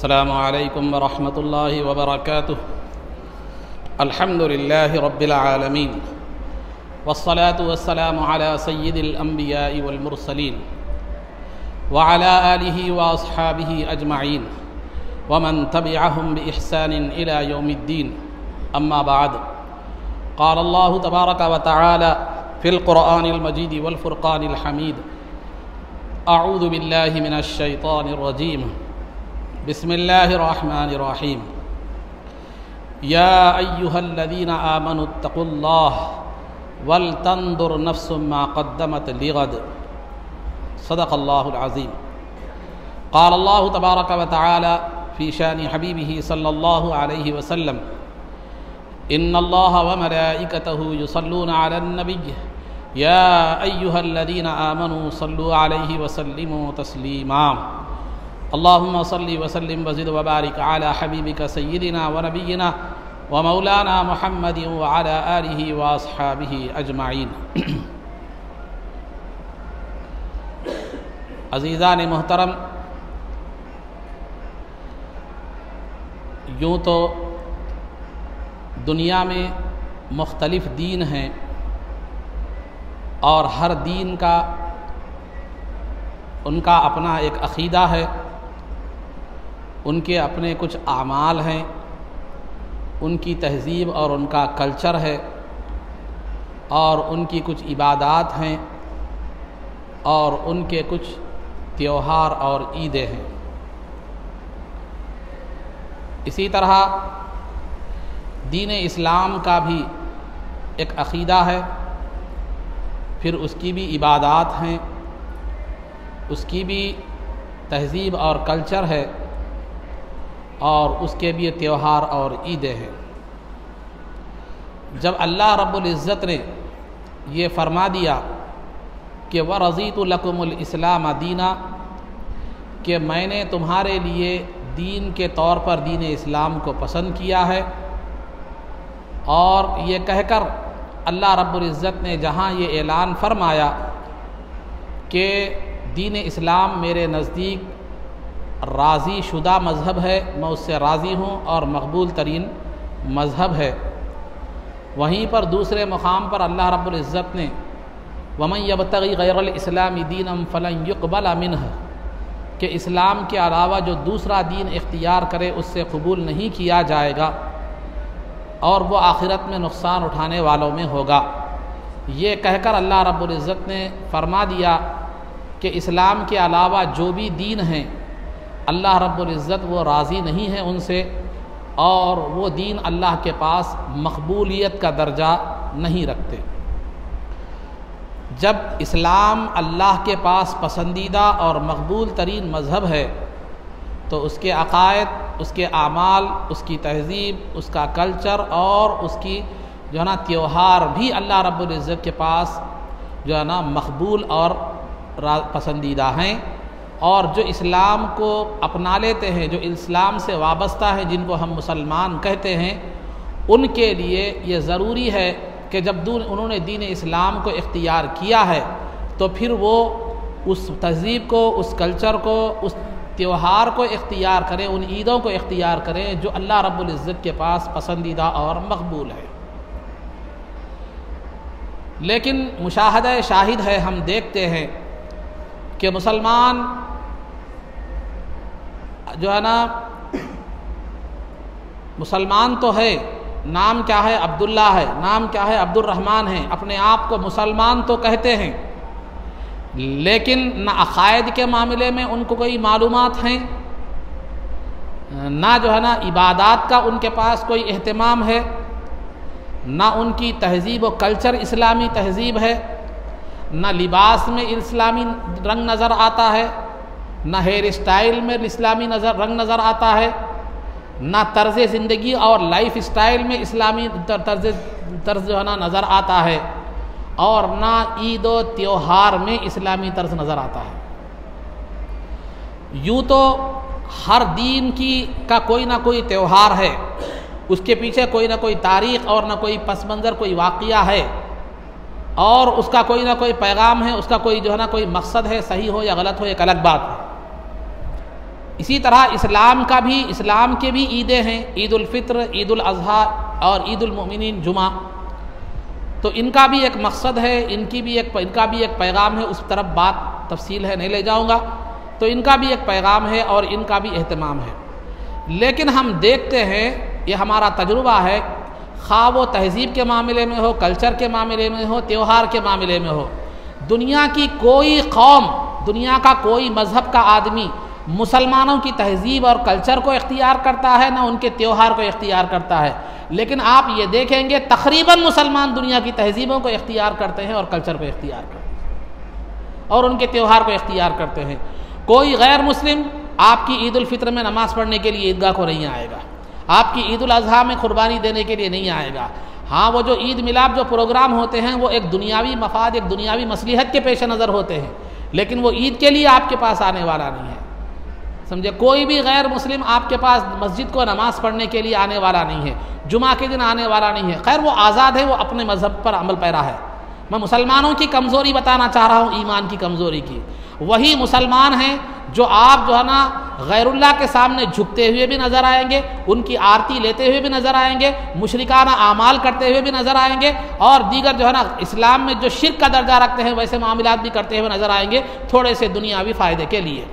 अस्सलामु अलैकुम वरहमतुल्लाहि वबरकातुह। अल्हम्दुलिल्लाहि रब्बिल आलमीन वस्सलातु वस्सलामु अला सय्यिदिल अंबियाइ वल मुरसलीन व अला आलिहि व अस्हाबिहि अजमईन व मन तबिअहुम बि इहसानिन इला यौमिद्दीन। अम्मा बाद। क़ाल अल्लाहु तबारक व तआला फ़िल क़ुरआनिल मजीद वल फ़ुरक़ानिल हमीद। अऊज़ु बिल्लाहि मिनश शैतानिर रजीम। बिस्मिल्लाहिर्रहमानिर्रहीम। या अय्युहल्लज़ीना आमनुत्तक़ुल्लाह वल तंदुर नफ्सुम मा क़द्दमत लिग़द। सदक़ल्लाहुल अज़ीम। क़ाल अल्लाहु तबारक व तआला फ़ी शानि हबीबिही सल्लल्लाहु अलैहि वसल्लम। इन्नल्लाह व मलाइकतहु युसल्लूना अलन नबिय्य या अय्युहल्लज़ीना आमनू सल्लु अलैहि वसल्लिमू तस्लीमा। अल्लाहुम्मा सल्लि वसल्लिम वज़िद वबारिक अला हबीबिका सय्यिदिना व नबिय्यिना व मौलाना मुहम्मदिन व अला आलिहि व अस्हाबिहि अजमईन। अज़ीज़ान मोहतरम, यूँ तो दुनिया में मुख्तलिफ़ दीन हैं और हर दीन का उनका अपना एक अक़ीदा है, उनके अपने कुछ आमाल हैं, उनकी तहज़ीब और उनका कल्चर है और उनकी कुछ इबादात हैं और उनके कुछ त्योहार और ईदें हैं। इसी तरह दीन इस्लाम का भी एक अक़ीदा है, फिर उसकी भी इबादात हैं, उसकी भी तहज़ीब और कल्चर है और उसके भी त्योहार और ईदें हैं। जब अल्लाह रब्बुल इज़्ज़त ने ये फरमा दिया कि व रज़ीतु लकुमुल इस्लाम दीना, कि मैंने तुम्हारे लिए दीन के तौर पर दीन इस्लाम को पसंद किया है, और ये कहकर अल्लाह रब्बुल इज़्ज़त ने जहाँ ये ऐलान फरमाया कि दीन इस्लाम मेरे नज़दीक राज़ी शुदा मज़हब है, मैं उससे राज़ी हूँ और मकबूल तरीन मज़हब है, वहीं पर दूसरे मुक़ाम पर अल्लाह रब्बुल इज़्ज़त ने वमन यब्तग़ी गैरल इस्लामी दीनम फलन युक़बल मिन्ह, कि इस्लाम के अलावा जो दूसरा दीन इख्तियार करे उससे कबूल नहीं किया जाएगा और वो आखिरत में नुकसान उठाने वालों में होगा। ये कहकर अल्लाह रब्बुल इज़्ज़त ने फरमा दिया कि इस्लाम के अलावा जो भी दीन हैं अल्लाह रब्बुल इज़्ज़त वो राज़ी नहीं है उनसे, और वो दीन अल्लाह के पास मकबूलियत का दर्जा नहीं रखते। जब इस्लाम अल्लाह के पास पसंदीदा और मकबूल तरीन मज़हब है तो उसके अक़ायद, उसके आमाल, उसकी तहज़ीब, उसका कल्चर और उसकी जो है ना त्योहार भी अल्लाह रब्बुल इज़्ज़त के पास जो है ना मकबूल और पसंदीदा हैं। और जो इस्लाम को अपना लेते हैं, जो इस्लाम से वाबस्ता है, जिनको हम मुसलमान कहते हैं, उनके लिए ये ज़रूरी है कि जब उन्होंने दीन इस्लाम को इख्तियार किया है तो फिर वो उस तहज़ीब को, उस कल्चर को, उस त्योहार को इख्तियार करें, उन ईदों को इख्तियार करें जो अल्लाह रब्बुल इज़्ज़त के पास पसंदीदा और मकबूल है। लेकिन मुशाहदा शाहिद है, हम देखते हैं कि मुसलमान जो है ना, मुसलमान तो है, नाम क्या है अब्दुल्ला है, नाम क्या है अब्दुर्रहमान है, अपने आप को मुसलमान तो कहते हैं, लेकिन न अक़ायद के मामले में उनको कोई मालूमात हैं, ना जो है ना इबादात का उनके पास कोई एहतमाम है, ना उनकी तहज़ीब व कल्चर इस्लामी तहज़ीब है, ना लिबास में इस्लामी रंग नज़र आता है, ना हेयर स्टाइल में इस्लामी रंग नज़र आता है, ना तर्ज़ ज़िंदगी और लाइफ स्टाइल में इस्लामी तर्ज़ जो है ना नज़र आता है, और ना ईद व त्योहार में इस्लामी तर्ज़ नज़र आता है। यूँ तो हर दीन का कोई ना कोई त्यौहार है, उसके पीछे कोई ना कोई तारीख़ और ना कोई पस मंज़र, कोई वाक़या है, और उसका कोई ना कोई पैगाम है, उसका कोई जो है ना कोई मकसद है, सही हो या गलत हो एक अलग बात है। इसी तरह इस्लाम के भी ईदें हैं, ईद उल फित्र, ईद उल अज़हा और ईद उल मोमिनीन जुमा। तो इनका भी एक मकसद है, इनका भी एक पैगाम है। उस तरफ बात तफसील है, नहीं ले जाऊँगा। तो इनका भी एक पैगाम है और इनका भी एहतमाम है। लेकिन हम देखते हैं, ये हमारा तजुर्बा है, खा वो तहज़ीब के मामले में हो, कल्चर के मामले में हो, त्यौहार के मामले में हो, दुनिया की कोई कौम, दुनिया का कोई मज़हब का आदमी मुसलमानों की तहज़ीब और कल्चर को इख्तियार करता है, ना उनके त्यौहार को इख्तियार करता है। लेकिन आप ये देखेंगे तकरीबन मुसलमान दुनिया की तहज़ीबों को इख्तियार करते हैं और कल्चर को इख्तियार करते हैं और उनके त्यौहार को इख्तियार करते हैं। कोई गैर मुस्लिम आपकी ईद उल फित्र में नमाज़ पढ़ने के लिए ईदगाह को नहीं आएगा, आपकी ईद उल अज़हा में कुर्बानी देने के लिए नहीं आएगा। हाँ, वो जो ईद मिलाद जो प्रोग्राम होते हैं वो एक दुनियावी मफाद, एक दुनियावी मसलिहत के पेश नज़र होते हैं, लेकिन वो ईद के लिए आपके पास आने वाला नहीं है। समझे, कोई भी गैर मुस्लिम आपके पास मस्जिद को नमाज़ पढ़ने के लिए आने वाला नहीं है, जुमा के दिन आने वाला नहीं है। खैर वो आज़ाद है, वो अपने मज़हब पर अमल पैरा है। मैं मुसलमानों की कमज़ोरी बताना चाह रहा हूँ, ईमान की कमज़ोरी की। वही मुसलमान हैं जो आप जो है ना गैरुल्लाह के सामने झुकते हुए भी नज़र आएंगे, उनकी आरती लेते हुए भी नज़र आएंगे, मुशरिकाना आमाल करते हुए भी नज़र आएंगे, और दीगर जो है ना इस्लाम में जो शिर्क का दर्जा रखते हैं वैसे मामलात भी करते हुए नज़र आएंगे, थोड़े से दुनियावी फ़ायदे के लिए।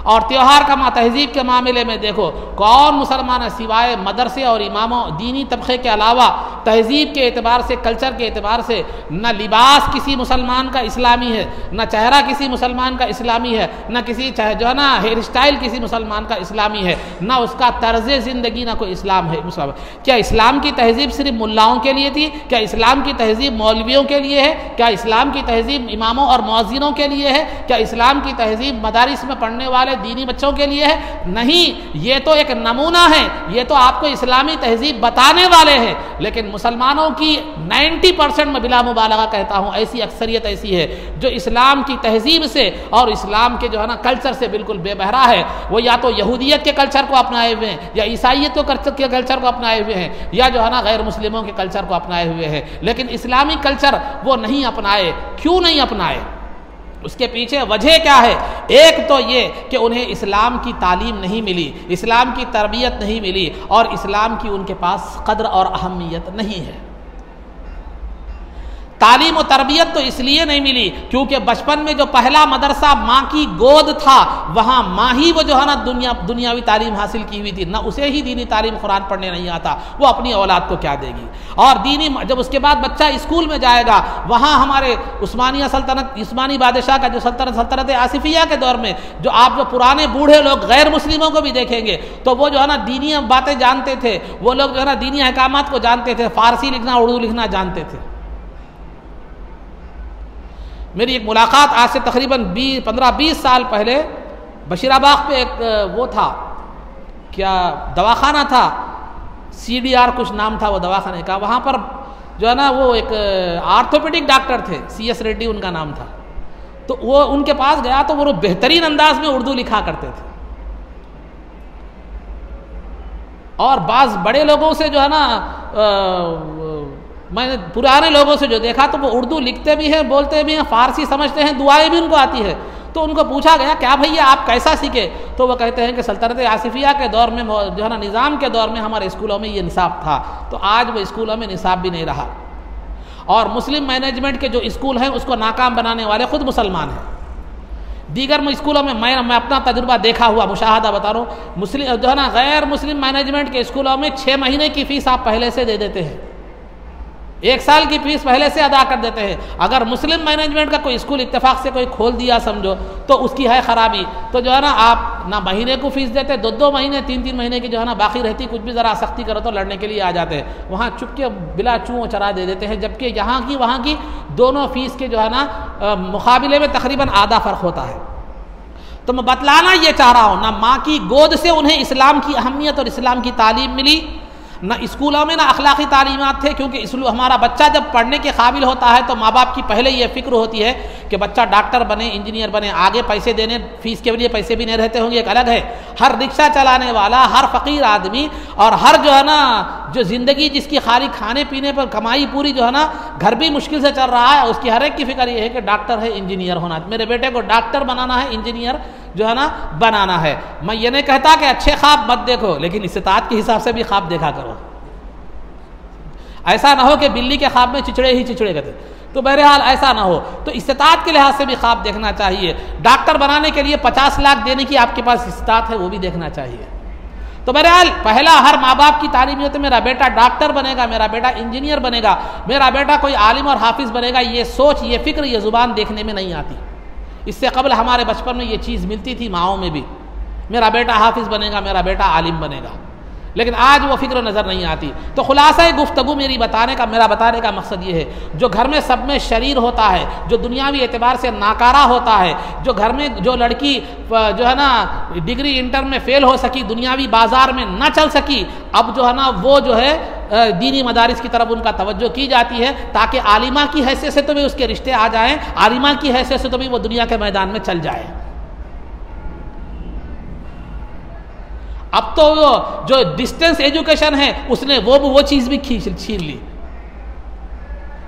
और त्यौहार का तहज़ीब के मामले में देखो, कौन मुसलमान है सिवाय मदरसे और इमामों दीनी तबक़े के अलावा तहज़ीब के एतबार से, कल्चर के एतबार से न लिबास किसी मुसलमान का इस्लामी है, न चेहरा किसी मुसलमान का इस्लामी है, न किसी जो है ना हेयर स्टाइल किसी मुसलमान का इस्लामी है, न उसका तर्ज़ ज़िंदगी न कोई इस्लाम है। क्या इस्लाम की तहज़ीब सिर्फ मुल्लाओं के लिए थी? क्या इस्लाम की तहज़ीब मौलवियों के लिए है? क्या इस्लाम की तहज़ीब इमामों और मुअज़्ज़िनों के लिए है? क्या इस्लाम की तहज़ीब मदारिस में पढ़ने वाले दीनी बच्चों के लिए है? नहीं, ये तो एक नमूना है, ये तो आपको इस्लामी तहज़ीब बताने वाले हैं। लेकिन मुसलमानों की 90% में बिला मुबालगा कहता हूँ ऐसी अक्सरियत ऐसी है जो इस्लाम की तहज़ीब से और इस्लाम के जो है ना कल्चर से बिल्कुल बेबहरा है। वो या तो यहूदियत के कल्चर को अपनाए हुए हैं, या ईसाइयत के कल्चर को अपनाए हुए हैं, या जो है ना गैर मुस्लिमों के कल्चर को अपनाए हुए हैं, लेकिन इस्लामी कल्चर वो नहीं अपनाए। क्यों नहीं अपनाए? उसके पीछे वजह क्या है? एक तो ये कि उन्हें इस्लाम की तालीम नहीं मिली, इस्लाम की तरबियत नहीं मिली, और इस्लाम की उनके पास कद्र और अहमियत नहीं है। तालीम और तरबियत तो इसलिए नहीं मिली क्योंकि बचपन में जो पहला मदरसा माँ की गोद था, वहाँ माँ ही वो जो है ना दुनियावी तालीम हासिल की हुई थी, ना उसे ही दीनी तालीम कुरान पढ़ने नहीं आता, वो अपनी औलाद को क्या देगी? और दीनी जब उसके बाद बच्चा स्कूल में जाएगा, वहाँ हमारे उस्मानिया सल्तनत, उस्मानी बादशाह का जो सल्तनत आसिफिया के दौर में जो आप जो पुराने बूढ़े लोग गैर मुस्लिमों को भी देखेंगे तो वो जो है ना दीनी बातें जानते थे, वो लोग जो है ना दीनी अहकामात को जानते थे, फारसी लिखना उर्दू लिखना जानते थे। मेरी एक मुलाकात आज से तकरीबन 15-20 साल पहले बशीराबाग पे एक वो था, क्या दवाखाना था, CDR कुछ नाम था वो दवाखाने का। वहाँ पर जो है ना वो एक आर्थोपेडिक डॉक्टर थे, CS रेड्डी उनका नाम था। तो वो उनके पास गया तो वो बेहतरीन अंदाज में उर्दू लिखा करते थे, और बाज़ बड़े लोगों से जो है ना मैंने पुराने लोगों से जो देखा तो वो उर्दू लिखते भी हैं, बोलते भी हैं, फारसी समझते हैं, दुआएं भी उनको आती है। तो उनको पूछा गया, क्या भैया आप कैसा सीखे? तो वो कहते हैं कि सल्तनत आसिफिया के दौर में जो है ना निज़ाम के दौर में हमारे स्कूलों में ये निसाब था, तो आज वो स्कूलों में निसाब भी नहीं रहा। और मुस्लिम मैनेजमेंट के जो स्कूल हैं उसको नाकाम बनाने वाले खुद मुसलमान हैं। दीगर स्कूलों में मैं अपना तजुर्बा देखा हुआ मुशाहदा बता रहा हूँ, मुस्लिम जो है ना गैर मुस्लिम मैनेजमेंट के स्कूलों में 6 महीने की फ़ीस आप पहले से दे देते हैं, 1 साल की फीस पहले से अदा कर देते हैं। अगर मुस्लिम मैनेजमेंट का कोई स्कूल इत्तेफाक से कोई खोल दिया समझो तो उसकी है ख़राबी, तो जो है ना आप ना महीने को फीस देते, 2-2 महीने 3-3 महीने की जो है ना बाकी रहती, कुछ भी ज़रा सख्ती करो तो लड़ने के लिए आ जाते हैं, वहाँ चुप के बिला चूँ चरा दे देते हैं, जबकि यहाँ की वहाँ की दोनों फ़ीस के जो है ना मुकाबले में तकरीबन आधा फ़र्क होता है। तो मैं बतलाना ये चाह रहा हूँ, ना माँ की गोद से उन्हें इस्लाम की अहमियत और इस्लाम की तालीम मिली, ना स्कूलों में ना अखलाकी तालीमात थे, क्योंकि हमारा बच्चा जब पढ़ने के काबिल होता है तो माँ बाप की पहले ये फ़िक्र होती है कि बच्चा डॉक्टर बने, इंजीनियर बने, आगे पैसे देने, फीस के लिए पैसे भी नहीं रहते होंगे, एक अलग है। हर रिक्शा चलाने वाला, हर फ़कीर आदमी और हर जो है ना जो ज़िंदगी जिसकी खाली खाने पीने पर कमाई पूरी जो है ना घर भी मुश्किल से चल रहा है, उसकी हर एक की फ़िक्र ये है कि डॉक्टर है, इंजीनियर होना, मेरे बेटे को डॉक्टर बनाना है, इंजीनियर जो है ना बनाना है। मैं ये नहीं कहता कि अच्छे ख्वाब मत देखो, लेकिन इस्तिताअत के हिसाब से भी ख्वाब देखा करो। ऐसा ना हो कि बिल्ली के ख्वाब में चिचड़े ही चिचड़े कहते, तो बहरहाल ऐसा ना हो। तो इस्तिताअत के लिहाज से भी ख्वाब देखना चाहिए। डॉक्टर बनाने के लिए 50 लाख देने की आपके पास इस्तिताअत है, वो भी देखना चाहिए। तो बहरहाल पहला हर माँ बाप की तालीम ये होती है, मेरा बेटा डॉक्टर बनेगा, मेरा बेटा इंजीनियर बनेगा, मेरा बेटा कोई आलिम और हाफिज़ बनेगा। ये सोच, ये फिक्र, ये ज़ुबान देखने में नहीं आती। इससे कबल हमारे बचपन में ये चीज़ मिलती थी माओं में भी, मेरा बेटा हाफिज़ बनेगा, मेरा बेटा आलिम बनेगा, लेकिन आज वो फिक्र नज़र नहीं आती। तो खुलासा गुफ्तगू मेरा बताने का मकसद ये है, जो घर में सब में शरीर होता है, जो दुनियावी एतबार से नाकारा होता है, जो घर में जो लड़की जो है ना डिग्री इंटर में फ़ेल हो सकी, दुनियावी बाज़ार में ना चल सकी, अब जो है ना वो जो है दीनी मदारिस की तरफ उनका तवज्जो की जाती है, ताकि आलिमा की हैसियत से तो भी उसके रिश्ते आ जाएँ, आलिमा की हैसियत से तो भी वो दुनिया के मैदान में चल जाए। अब तो वो जो डिस्टेंस एजुकेशन है उसने वो चीज़ भी छीन ली।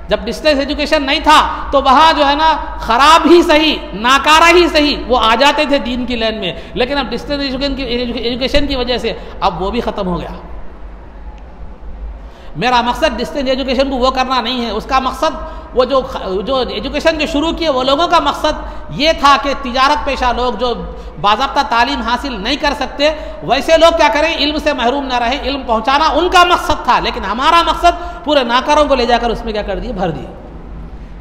जब डिस्टेंस एजुकेशन नहीं था तो वहाँ जो है ना ख़राब ही सही, नाकारा ही सही, वो आ जाते थे दीन की लाइन में, लेकिन अब डिस्टेंस एजुकेशन की वजह से अब वो भी ख़त्म हो गया। मेरा मकसद डिस्टेंस एजुकेशन को वो करना नहीं है, उसका मकसद वो जो एजुकेशन जो शुरू किए वो लोगों का मकसद ये था कि तिजारत पेशा लोग जो बाज़ाब्ता तालीम हासिल नहीं कर सकते, वैसे लोग क्या करें, इल्म से महरूम ना रहे, इल्म पहुंचाना उनका मकसद था। लेकिन हमारा मकसद पूरे नाकारों को ले जाकर उसमें क्या कर दिए, भर दिए,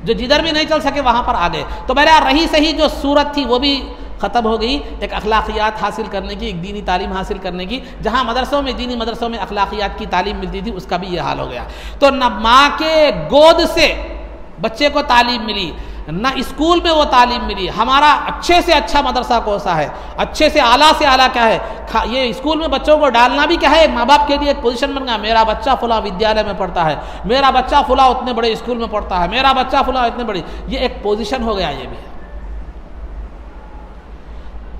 जो जिधर भी नहीं चल सके वहाँ पर आ गए। तो बहरहाल रही सही जो सूरत थी वो भी ख़त्म हो गई, एक अखलाकियात हासिल करने की, एक दीनी तालीम हासिल करने की। जहाँ मदरसों में, दीनी मदरसों में अखलाकियात की तालीम मिलती थी, उसका भी ये हाल हो गया। तो न माँ के गोद से बच्चे को तालीम मिली, ना स्कूल में वो तालीम मिली। हमारा अच्छे से अच्छा मदरसा कौन सा है, अच्छे से आला क्या है, ये स्कूल में बच्चों को डालना भी क्या है, माँ बाप के लिए एक पोजीशन बन गया। मेरा बच्चा फुला विद्यालय में पढ़ता है, मेरा बच्चा फुला उतने बड़े स्कूल में पढ़ता है, मेरा बच्चा फुला इतने बड़ी, ये एक पोजीशन हो गया। ये भी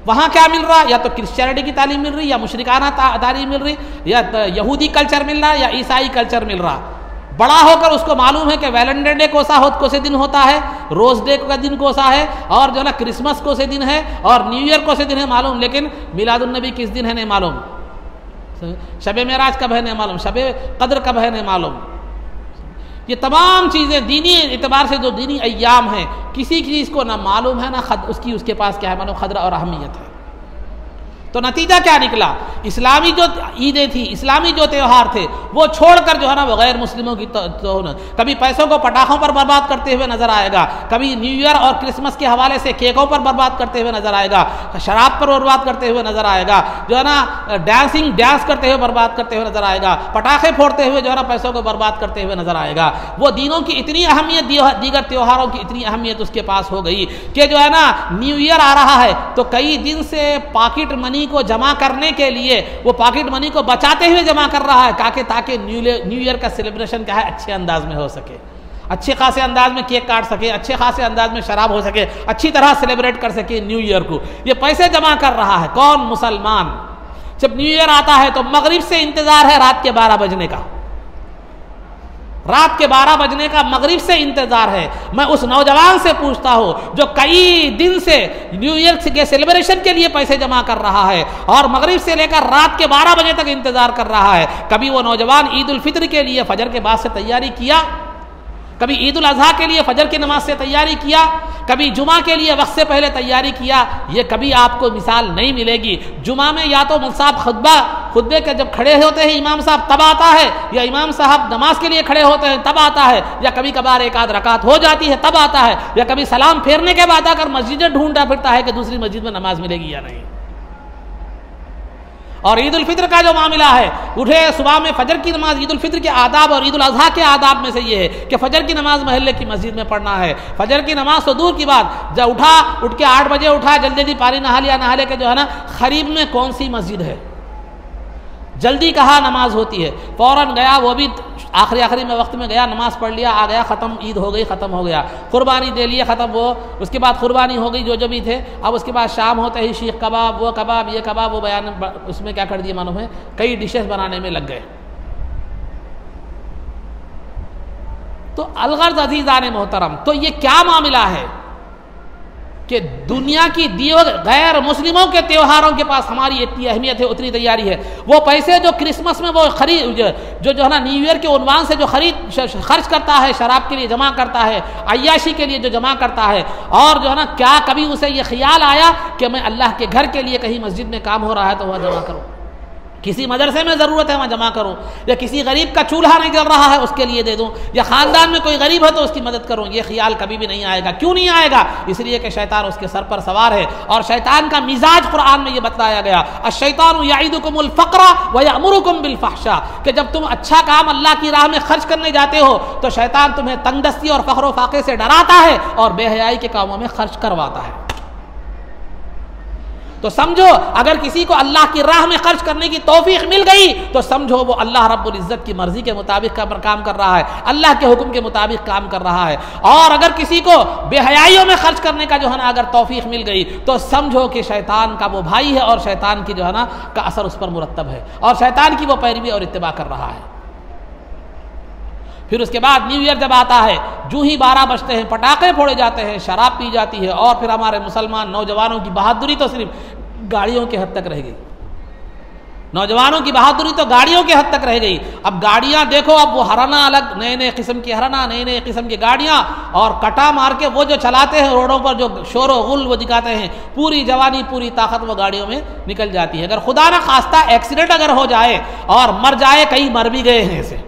वहाँ क्या मिल रहा, या तो क्रिश्चियनिटी की तालीम मिल रही, या मुशरिकाना तालीम मिल रही, या यहूदी कल्चर मिल रहा, या ईसाई कल्चर मिल रहा। बड़ा होकर उसको मालूम है कि वैलेंटाइन डे कौन से दिन होता है, रोज़ डे का दिन कौन सा है, और जो है ना क्रिसमस कौन से दिन है, और न्यू ईयर कौन से दिन है मालूम, लेकिन मिलादुन्नबी किस दिन है नहीं मालूम, शब मेराज कब है नहीं मालूम, शब कद्र कब है नहीं मालूम। ये तमाम चीज़ें दीनी एतबार से जो दीनी अय्याम हैं, किसी चीज़ को ना मालूम है, ना उसके पास क्या है मालूम कद्र और अहमियत है। तो नतीजा क्या निकला, इस्लामी जो ईदें थी, इस्लामी जो त्यौहार थे, वो छोड़कर जो है ना वो गैर मुस्लिमों की तो कभी पैसों को पटाखों पर बर्बाद करते हुए नजर आएगा, कभी न्यू ईयर और क्रिसमस के हवाले से केकों पर बर्बाद करते हुए नजर आएगा, शराब पर बर्बाद करते हुए नजर आएगा, जो है ना डांस करते हुए बर्बाद करते हुए नजर आएगा, पटाखे फोड़ते हुए जो है ना पैसों को बर्बाद करते हुए नजर आएगा। वो दिनों की इतनी अहमियत, दीगर त्योहारों की इतनी अहमियत उसके पास हो गई कि जो है ना न्यू ईयर आ रहा है तो कई दिन से पॉकेट मनी को जमा करने के लिए वो पॉकेट मनी को बचाते हुए जमा कर रहा है, ताकि न्यू ईयर का सेलिब्रेशन क्या है अच्छे अंदाज में हो सके, अच्छे खासे अंदाज में केक काट सके, अच्छे खासे अंदाज में शराब हो सके, अच्छी तरह सेलिब्रेट कर सके न्यू ईयर को। ये पैसे जमा कर रहा है कौन, मुसलमान। जब न्यू ईयर आता है तो मगरिब से इंतजार है रात के 12 बजने का, रात के 12 बजने का मगरिब से इंतजार है। मैं उस नौजवान से पूछता हूँ जो कई दिन से न्यू ईयर के सेलिब्रेशन के लिए पैसे जमा कर रहा है और मगरिब से लेकर रात के 12 बजे तक इंतजार कर रहा है, कभी वो नौजवान ईद उल फित्र के लिए फजर के बाद से तैयारी किया, कभी ईद उल अजहा के लिए फजर की नमाज से तैयारी किया, कभी जुमा के लिए वक्त से पहले तैयारी किया? ये कभी आपको मिसाल नहीं मिलेगी। जुमा में या तो साहब खुतबे के जब खड़े होते हैं इमाम साहब तब आता है, या इमाम साहब नमाज के लिए खड़े होते हैं तब आता है, या कभी कभार एक आध रकात हो जाती है तब आता है, या कभी सलाम फेरने के बाद आकर मस्जिदें ढूंढता फिरता है कि दूसरी मस्जिद में नमाज मिलेगी या नहीं। और ईद उल फित्र का जो मामला है, उठे सुबह में फजर की नमाज, ईद उल फित्र के आदाब और ईद उल अजहा के आदाब में से ये है कि फजर की नमाज महल्ले की मस्जिद में पढ़ना है। फजर की नमाज तो दूर की बात, जब उठ के 8 बजे उठा, जल्दी जल्दी पानी नहा लिया, नहा लेके जो है ना करीब में कौन सी मस्जिद है, जल्दी कहाँ नमाज होती है, फौरन गया, वो भी आखिरी में वक्त में गया, नमाज पढ़ लिया, आ गया, ख़त्म, ईद हो गई, ख़त्म हो गया, कुर्बानी दे लिए, ख़त्म। वो उसके बाद कुर्बानी हो गई जो भी थे। अब उसके बाद शाम होते ही शीख कबाब, वो कबाब, ये कबाब, वो बयान उसमें क्या कर दिए मालूम है, कई डिशेस बनाने में लग गए। तो अलगर्ज अजीज़ान मोहतरम, तो ये क्या मामला है कि दुनिया की दिए गैर मुस्लिमों के त्योहारों के पास हमारी इतनी अहमियत है, उतनी तैयारी है। वो पैसे जो क्रिसमस में वो खरीद जो है ना न्यू ईयर के उन्वान से जो खर्च करता है, शराब के लिए जमा करता है, अय्याशी के लिए जो जमा करता है, और जो है ना क्या कभी उसे ये ख्याल आया कि मैं अल्लाह के घर के लिए कहीं मस्जिद में काम हो रहा है तो वह जमा करूँ, किसी मदरसे में ज़रूरत है वहाँ जमा करूँ, या किसी गरीब का चूल्हा नहीं जल रहा है उसके लिए दे दूँ, या ख़ानदान में कोई गरीब है तो उसकी मदद करूँ। ये ख्याल कभी भी नहीं आएगा। क्यों नहीं आएगा? इसलिए कि शैतान उसके सर पर सवार है, और शैतान का मिजाज कुरान में ये बताया गया, अश-शैतानु यईदुकुमुल फ़क़्र व यअमुरुकुम बिल फ़हशा, कि जब तुम अच्छा काम अल्लाह की राह में खर्च करने जाते हो तो शैतान तुम्हें तंगदस्ती और फ़ख्र व फाक़े से डराता है और बेहयाई के कामों में खर्च करवाता है। तो समझो, अगर किसी को अल्लाह की राह में खर्च करने की तौफीक मिल गई तो समझो वो अल्लाह रब्बुल इज़्ज़त की मर्जी के मुताबिक काम कर रहा है, अल्लाह के हुक्म के मुताबिक काम कर रहा है। और अगर किसी को बेहयाइयों में खर्च करने का जो है ना अगर तौफीक मिल गई तो समझो कि शैतान का वो भाई है और शैतान की जो है ना का असर उस पर मुरत्तब है और शैतान की वो पैरवी और इत्तिबा कर रहा है। फिर उसके बाद न्यू ईयर जब आता है, जूं ही 12 बजते हैं, पटाखे फोड़े जाते हैं, शराब पी जाती है, और फिर हमारे मुसलमान नौजवानों की बहादुरी तो सिर्फ गाड़ियों के हद तक रह गई। नौजवानों की बहादुरी तो गाड़ियों के हद तक रह गई। अब गाड़ियां देखो, अब वो हराना अलग, नए नए किस्म की हराना, नए नए किस्म की गाड़ियां, और कटा मार के वो जो चलाते हैं रोडों पर, जो शोर गुल वो दिखाते हैं, पूरी जवानी पूरी ताकत वो गाड़ियों में निकल जाती है। अगर खुदा ना खास्ता एक्सीडेंट अगर हो जाए और मर जाए, कई मर भी गए हैं ऐसे,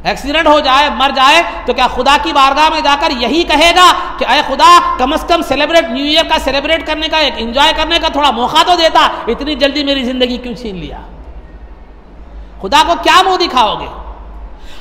एक्सीडेंट हो जाए मर जाए, तो क्या खुदा की बारगाह में जाकर यही कहेगा कि अय खुदा कम से कम सेलिब्रेट न्यू ईयर का सेलिब्रेट करने का, एक एंजॉय करने का थोड़ा मौका तो देता, इतनी जल्दी मेरी जिंदगी क्यों छीन लिया? खुदा को क्या मुंह दिखाओगे?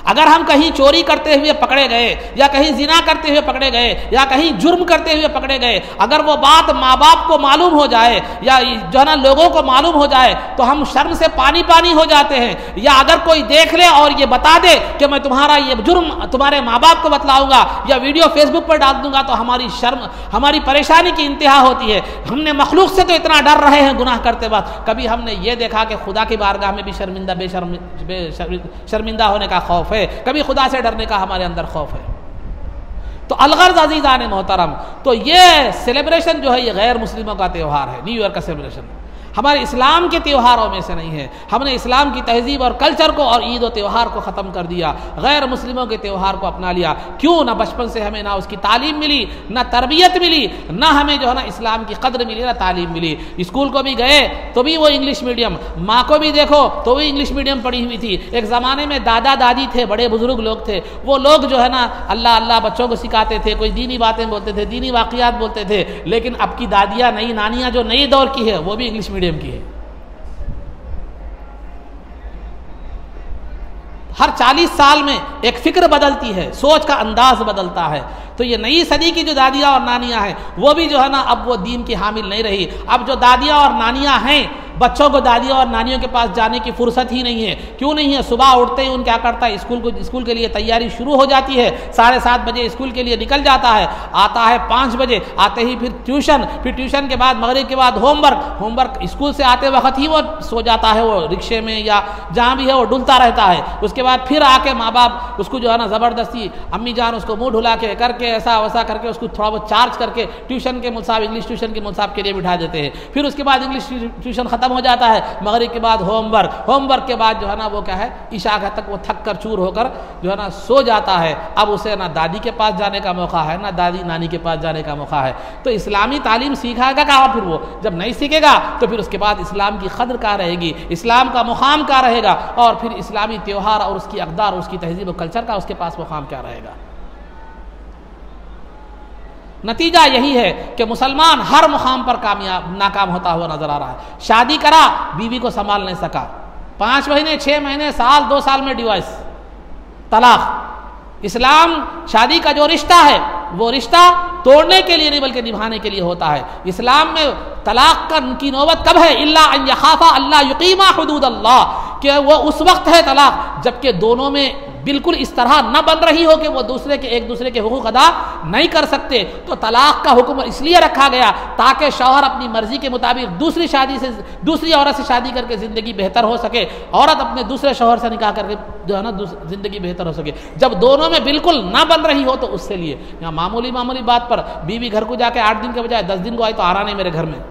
अगर हम कहीं चोरी करते हुए पकड़े गए, या कहीं जिना करते हुए पकड़े गए, या कहीं जुर्म करते हुए पकड़े गए, अगर वो बात माँ बाप को मालूम हो जाए या जो है ना लोगों को मालूम हो जाए तो हम शर्म से पानी पानी हो जाते हैं। या अगर कोई देख ले और ये बता दे कि मैं तुम्हारा ये जुर्म तुम्हारे माँ बाप को बतलाऊंगा या वीडियो फेसबुक पर डाल दूंगा, तो हमारी शर्म, हमारी परेशानी की इंतहा होती है। हमने मखलूक से तो इतना डर रहे हैं गुनाह करते वक्त, कभी हमने ये देखा कि खुदा की बारगाह में भी शर्मिंदा होने का खौफ है, कभी खुदा से डरने का हमारे अंदर खौफ है। तो अलगर्ज अजीज़ान मोहतरम, तो ये सेलिब्रेशन जो है ये गैर मुस्लिमों का त्यौहार है। न्यू ईयर का सेलिब्रेशन हमारे इस्लाम के त्योहारों में से नहीं है। हमने इस्लाम की तहजीब और कल्चर को और ईद और त्यौहार को ख़त्म कर दिया, गैर मुस्लिमों के त्यौहार को अपना लिया। क्यों? ना बचपन से हमें ना उसकी तालीम मिली, ना तरबियत मिली, ना हमें जो है ना इस्लाम की कदर मिली, ना तालीम मिली। स्कूल को भी गए तो भी वो इंग्लिश मीडियम, माँ को भी देखो तो भी इंग्लिश मीडियम पढ़ी हुई थी। एक ज़माने में दादा दादी थे, बड़े बुजुर्ग लोग थे, वो लोग जो है ना अल्लाह अल्लाह बच्चों को सिखाते थे, कोई दीनी बातें बोलते थे, दीनी वाक़ियात बोलते थे। लेकिन अब की दादियाँ, नई नानियाँ जो नई दौर की है वो भी इंग्लिश मीडियम की है। हर 40 साल में एक फिक्र बदलती है, सोच का अंदाज बदलता है। तो ये नई सदी की जो दादियाँ और नानियाँ हैं वो भी जो है ना अब वो दीन की हामिल नहीं रही। अब जो दादियाँ और नानियाँ हैं, बच्चों को दादियों और नानियों के पास जाने की फुर्सत ही नहीं है। क्यों नहीं है? सुबह उठते ही उन क्या करता है, स्कूल के लिए तैयारी शुरू हो जाती है, 7:30 बजे स्कूल के लिए निकल जाता है, आता है 5 बजे, आते ही फिर ट्यूशन के बाद मगरिब के बाद होमवर्क स्कूल से आते वक्त ही वो सो जाता है, वो रिक्शे में या जहाँ भी है वो डुलता रहता है। उसके बाद फिर आके माँ बाप उसको जो है ना ज़बरदस्ती, अम्मी जान उसको मुँह ढुला के करके ऐसा वैसा करके उसको थोड़ा बहुत चार्ज करके ट्यूशन के मुसाब, इंग्लिश ट्यूशन के मुसाब के लिए बिठा देते हैं। फिर उसके बाद इंग्लिश ट्यूशन खत्म हो जाता है, मगरिब के बाद होमवर्क के बाद जो है ना वो क्या है, इशा तक वो थक कर चूर होकर जो है ना सो जाता है। अब उसे ना दादी के पास जाने का मौका है, ना दादी नानी के पास जाने का मौका है। तो इस्लामी तालीम सीखेगा कहाँ? फिर वो जब नहीं सीखेगा तो फिर उसके बाद इस्लाम की कदर कहाँ रहेगी, इस्लाम का मुकाम कहाँ रहेगा, और फिर इस्लामी त्यौहार और उसकी अक़दार और उसकी तहजीब और कल्चर का उसके पास मुकाम क्या रहेगा। नतीजा यही है कि मुसलमान हर मुकाम पर नाकाम होता हुआ नजर आ रहा है। शादी करा, बीवी को संभाल नहीं सका, 5 महीने 6 महीने साल 2 साल में डिवोर्स, तलाक। इस्लाम शादी का जो रिश्ता है वो रिश्ता तोड़ने के लिए नहीं बल्कि निभाने के लिए होता है। इस्लाम में तलाक की नौबत कब है? इल्ला अन यखाफा अल्ला युकीमा हुदूद अल्लाह, कि वो उस वक्त है तलाक जबकि दोनों में बिल्कुल इस तरह न बन रही हो कि वो एक दूसरे के हुकूक अदा नहीं कर सकते, तो तलाक का हुक्म इसलिए रखा गया ताकि शौहर अपनी मर्जी के मुताबिक दूसरी औरत से शादी करके ज़िंदगी बेहतर हो सके, औरत अपने दूसरे शौहर से निकाह करके जो है ना ज़िंदगी बेहतर हो सके। जब दोनों में बिल्कुल ना बन रही हो तो उससे लिए यहाँ मामूली बात पर बीवी घर को जाके 8 दिन के बजाय 10 दिन को आई तो आ रहा नहीं मेरे घर में।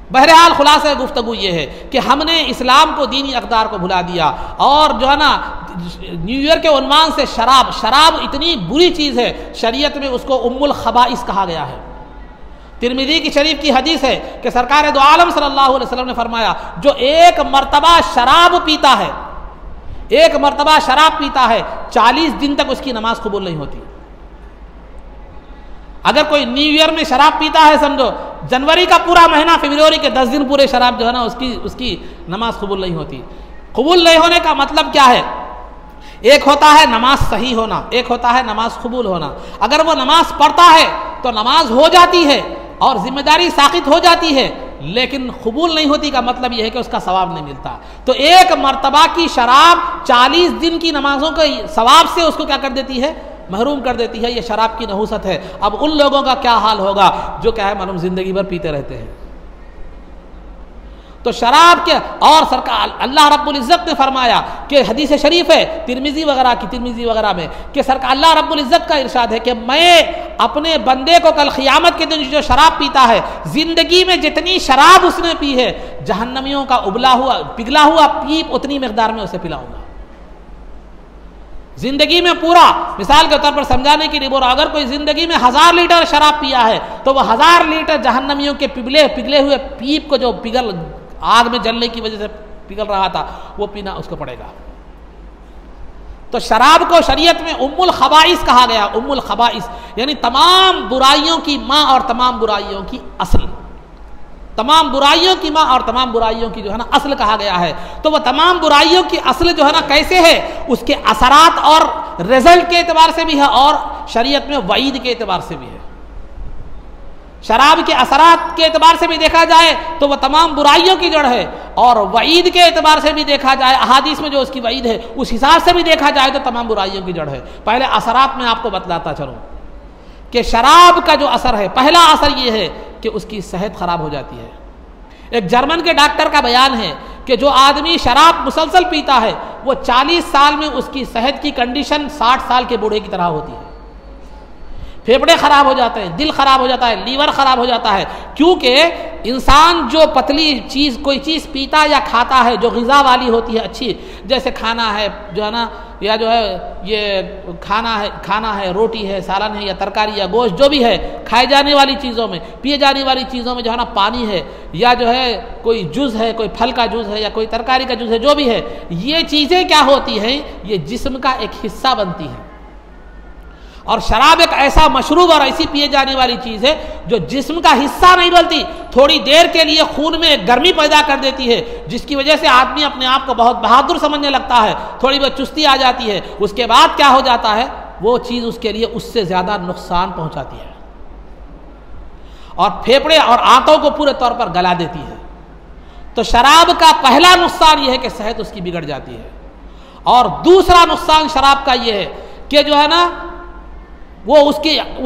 बहरहाल खुलासा गुफ्तगू ये है कि हमने इस्लाम को दीनी अक़दार को भुला दिया, और जो है ना न्यू ईयर के उन्वान से शराब इतनी बुरी चीज़ है, शरीयत में उसको उम्मुल खबाइस कहा गया है। तिरमिज़ी की शरीफ की हदीस है कि सरकार दो आलम सल्लल्लाहु अलैहि वसल्लम ने फरमाया, जो एक मरतबा शराब पीता है 40 दिन तक उसकी नमाज कबूल नहीं होती। अगर कोई न्यू ईयर में शराब पीता है, समझो जनवरी का पूरा महीना, फरवरी के 10 दिन पूरे शराब जो है ना उसकी नमाज कबूल नहीं होती। कबूल नहीं होने का मतलब क्या है? एक होता है नमाज सही होना, एक होता है नमाज कबूल होना। अगर वो नमाज पढ़ता है तो नमाज हो जाती है और जिम्मेदारी साकित हो जाती है, लेकिन कबूल नहीं होती का मतलब यह है कि उसका सवाब नहीं मिलता। तो एक मरतबा की शराब 40 दिन की नमाजों के सवाब से उसको क्या कर देती है? महरूम कर देती है। ये शराब की नहूसत है। अब उन लोगों का क्या हाल होगा जो क्या है मालूम ज़िंदगी भर पीते रहते हैं। तो शराब के और सरकार अल्लाह रब्बुल इज़्ज़त ने फरमाया कि हदीस शरीफ है तिरमिज़ी वगैरह में कि सरकार अल्लाह रब्बुल इज़्ज़त का इरशाद है कि मैं अपने बंदे को कल क़ियामत के दिन जो शराब पीता है, ज़िंदगी में जितनी शराब उसने पी है, जहन्नमियों का पिघला हुआ पीप उतनी मिक़दार में उसे पिलाऊंगा। जिंदगी में पूरा, मिसाल के तौर पर समझाने के लिए बोल रहा, अगर कोई जिंदगी में 1000 लीटर शराब पिया है तो वह 1000 लीटर जहन्नमियों के पिघले हुए पीप को, जो आग में जलने की वजह से पिघल रहा था, वो पीना उसको पड़ेगा। तो शराब को शरीयत में उम्मुल खबाइस कहा गया। उम्मुल खबाइस यानी तमाम बुराइयों की माँ और तमाम बुराइयों की असल, तमाम बुराइयों की माँ और तमाम बुराइयों की जो है ना असल कहा गया है। तो वह तमाम बुराइयों की असल जो है ना कैसे है, उसके असरात और रिजल्ट के एतबार से भी है और शरीयत में वईद के एतबार से भी है। शराब के असरात के एतबार से भी देखा जाए तो वह तमाम बुराइयों की जड़ है, और वईद के एतबार से भी देखा जाए, अहादीस में जो उसकी वईद है उस हिसाब से भी देखा जाए तो तमाम बुराइयों की जड़ है। पहले असरात में आपको बतलाता चलूँ कि शराब का जो असर है, पहला असर ये है कि उसकी सेहत खराब हो जाती है। एक जर्मन के डॉक्टर का बयान है कि जो आदमी शराब मुसलसल पीता है वो 40 साल में उसकी सेहत की कंडीशन 60 साल के बूढ़े की तरह होती है। फेफड़े खराब हो जाते हैं, दिल खराब हो जाता है, लीवर खराब हो जाता है, क्योंकि इंसान जो पतली चीज़ कोई चीज़ पीता या खाता है जो ग़िज़ा वाली होती है अच्छी, जैसे खाना है जो है ना, या जो है ये खाना है, रोटी है, सालन है या तरकारी या गोश्त, जो भी है खाए जाने वाली चीज़ों में, पिए जाने वाली चीज़ों में जो है ना पानी है, या जो है कोई जूस है, कोई फल का जूस है या कोई तरकारी का जूस है, जो भी है, ये चीज़ें क्या होती हैं, ये जिस्म का एक हिस्सा बनती है। और शराब एक ऐसा मशरूब और ऐसी पिए जाने वाली चीज़ है जो जिस्म का हिस्सा नहीं बनती, थोड़ी देर के लिए खून में गर्मी पैदा कर देती है, जिसकी वजह से आदमी अपने आप को बहुत बहादुर समझने लगता है, थोड़ी बहुत चुस्ती आ जाती है। उसके बाद क्या हो जाता है, वो चीज़ उसके लिए उससे ज़्यादा नुकसान पहुँचाती है और फेफड़े और आंतों को पूरे तौर पर गला देती है। तो शराब का पहला नुकसान यह है कि सेहत उसकी बिगड़ जाती है, और दूसरा नुकसान शराब का यह है कि जो है ना वो उस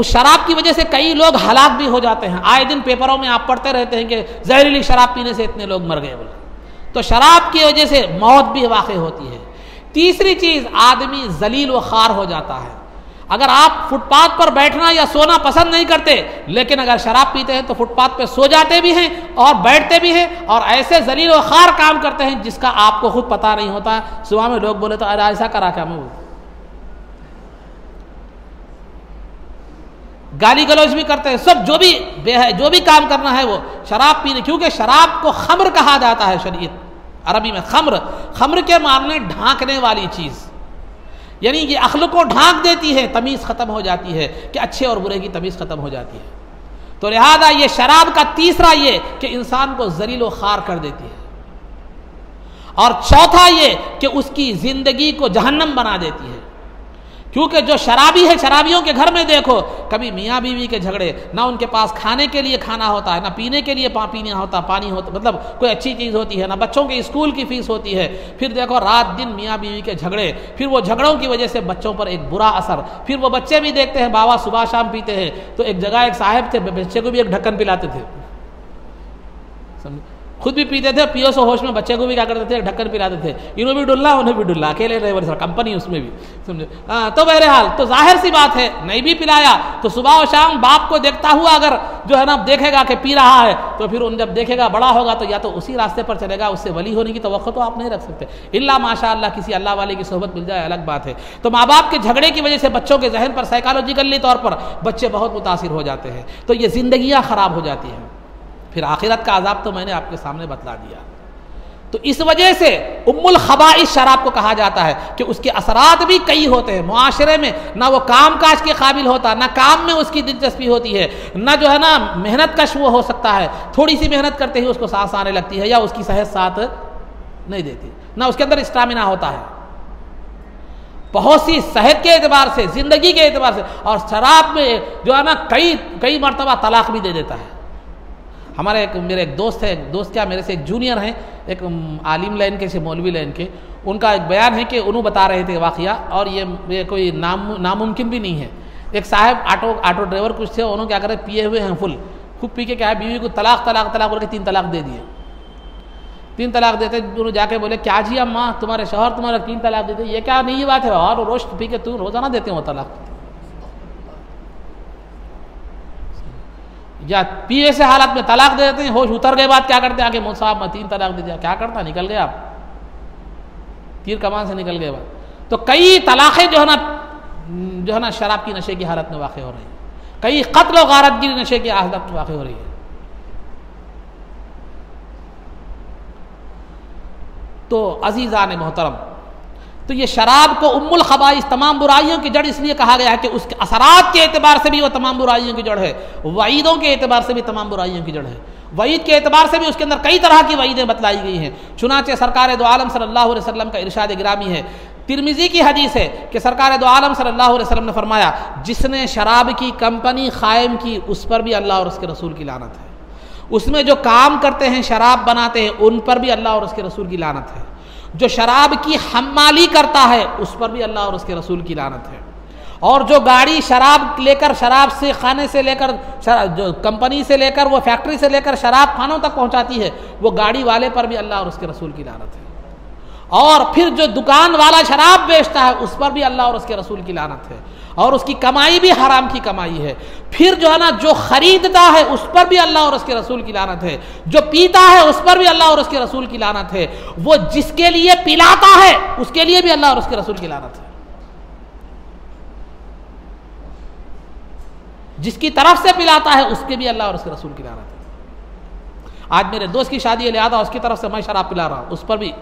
शराब की वजह से कई लोग हलाक भी हो जाते हैं। आए दिन पेपरों में आप पढ़ते रहते हैं कि जहरीली शराब पीने से इतने लोग मर गए बोले। तो शराब की वजह से मौत भी वाक़ई होती है। तीसरी चीज़, आदमी जलील व ख़ार हो जाता है। अगर आप फुटपाथ पर बैठना या सोना पसंद नहीं करते, लेकिन अगर शराब पीते हैं तो फुटपाथ पर सो जाते भी हैं और बैठते भी हैं, और ऐसे जलील व ख़ार काम करते हैं जिसका आपको खुद पता नहीं होता। सुबह में लोग बोले तो अरे ऐसा करा क्या, मैं गाली गलौज भी करते हैं, सब जो भी काम करना है वो शराब पीने, क्योंकि शराब को खम्र कहा जाता है शरीयत अरबी में। खम्र के मामले ढांकने वाली चीज़, यानी ये अक्ल को ढांक देती है, तमीज़ ख़त्म हो जाती है कि अच्छे और बुरे की तमीज़ ख़त्म हो जाती है। तो लिहाजा ये शराब का तीसरा ये कि इंसान को ज़लील व ख़ार कर देती है, और चौथा ये कि उसकी ज़िंदगी को जहन्नम बना देती है। क्योंकि जो शराबी है, शराबियों के घर में देखो कभी मियाँ बीवी के झगड़े, ना उनके पास खाने के लिए खाना होता है, ना पीने के लिए पीना होता पानी होता, मतलब कोई अच्छी चीज़ होती है, ना बच्चों के स्कूल की फीस होती है। फिर देखो रात दिन मियाँ बीवी के झगड़े, फिर वो झगड़ों की वजह से बच्चों पर एक बुरा असर। फिर वो बच्चे भी देखते हैं बाबा सुबह शाम पीते हैं, तो एक जगह एक साहब थे, बच्चे को भी एक ढक्कन पिलाते थे, खुद भी पीते थे, पियो सो होश में बच्चे को भी क्या करते थे, ढक्कन पिलाते थे। इन्हों भी डुल्ला उन्हें भी डुल्ला, अकेले ड्राइवर सर, कंपनी उसमें भी, समझे। तो बहरहाल तो जाहिर सी बात है नहीं भी पिलाया तो सुबह और शाम बाप को देखता हुआ अगर जो है ना देखेगा कि पी रहा है, तो फिर उन जब देखेगा बड़ा होगा तो या तो उसी रास्ते पर चलेगा, उससे वली होने की तवक्को तो आप नहीं रख सकते, इल्ला माशाअल्लाह किसी अल्लाह वाले की सोहबत मिल जाए अलग बात है। तो माँ बाप के झगड़े की वजह से बच्चों के जहन पर साइकोलॉजिकली तौर पर बच्चे बहुत मुतासिर हो जाते हैं, तो ये जिंदगियाँ ख़राब हो जाती हैं। फिर आखिरत का अजाब तो मैंने आपके सामने बतला दिया। तो इस वजह से उम्मुल खबाइस शराब को कहा जाता है कि उसके असरात भी कई होते हैं मुआशरे में, ना वो काम काज के काबिल होता, ना काम में उसकी दिलचस्पी होती है, ना जो है ना मेहनत कश वो हो सकता है, थोड़ी सी मेहनत करते ही उसको सांस आने लगती है या उसकी सेहत साथ नहीं देती, ना उसके अंदर स्टामिना होता है, बहुत सी सेहत के एतबार से, जिंदगी के एतबार से। और शराब में जो है ना कई मरतबा तलाक भी दे देता है। हमारे मेरे एक दोस्त है, दोस्त क्या मेरे से एक जूनियर हैं, एक आलिम लाइन के से मौलवी लाइन के, उनका एक बयान है कि उन्होंने बता रहे थे वाक़या, और ये कोई नामुमकिन भी नहीं है। एक साहब ऑटो ड्राइवर कुछ थे, उन्होंने क्या करे, पिए हुए हैं फुल, खूब पी के क्या है बीवी को तलाक बोल के 3 तलाक दे दिए। 3 तलाक देते, उन्होंने जाके बोले क्या जी अम्मा तुम्हारे शौहर तुम्हारा 3 तलाक देते, ये क्या नई बात है, और रोज पी के तुम रोजाना देते हो तलाक, या पिए से हालत में तलाक दे देते हैं, होश उतर गए बाद क्या करते हैं, आगे साहब मैं 3 तलाक दे दिया, क्या करता, निकल गए आप, तीर कमान से निकल गए बाद। तो कई तलाक़ें जो है ना शराब की नशे की हालत में वाक़ हो रही है, कई कत्ल और गारतगिरी नशे की हालत में वाक़ हो रही है। तो अजीज़ान मोहतरम, तो ये शराब को उम्मुल खबाइस, तमाम बुराइयों की जड़ इसलिए कहा गया है कि उसके असरात के एतबार से भी वो तमाम बुराइयों की जड़ है, वईदों के एतबार से भी तमाम बुराइयों की जड़ है। वईद के एतबार से भी उसके अंदर कई तरह की वईदें बतलाई गई हैं। चुनांचे सरकार दो आलम सल्लल्लाहु अलैहि वसल्लम का इरशाद गिरामी है, तिरमिज़ी की हदीस है कि सरकार दो आलम सल्लल्लाहु अलैहि वसल्लम ने फरमाया, जिसने शराब की कंपनी कायम की उस पर भी अल्लाह और उसके रसूल की लानत है, उसमें जो काम करते हैं शराब बनाते हैं उन पर भी अल्लाह और उसके रसूल की लानत है, जो शराब की हम्माली करता है उस पर भी अल्लाह और उसके रसूल की लानत है, और जो गाड़ी शराब लेकर, शराब से खाने से लेकर, जो कंपनी से लेकर, वो फैक्ट्री से लेकर शराब खानों तक पहुंचाती है, वो गाड़ी वाले पर भी अल्लाह और उसके रसूल की लानत है। और फिर जो दुकान वाला शराब बेचता है उस पर भी अल्लाह और उसके रसूल की लानत है, और उसकी कमाई भी हराम की कमाई है। फिर जो है ना जो खरीदता है उस पर भी अल्लाह और उसके रसूल की लानत है, जो पीता है उस पर भी अल्लाह और उसके रसूल की लानत है, वो जिसके लिए पिलाता है उसके लिए भी अल्लाह और उसके रसूल की लानत है, जिसकी तरफ से पिलाता है उसके भी अल्लाह और उसके रसूल की लानत है। आज मेरे दोस्त की शादी है, लिहाजा उसकी तरफ से मैं शराब पिला रहा हूं, उस पर भी।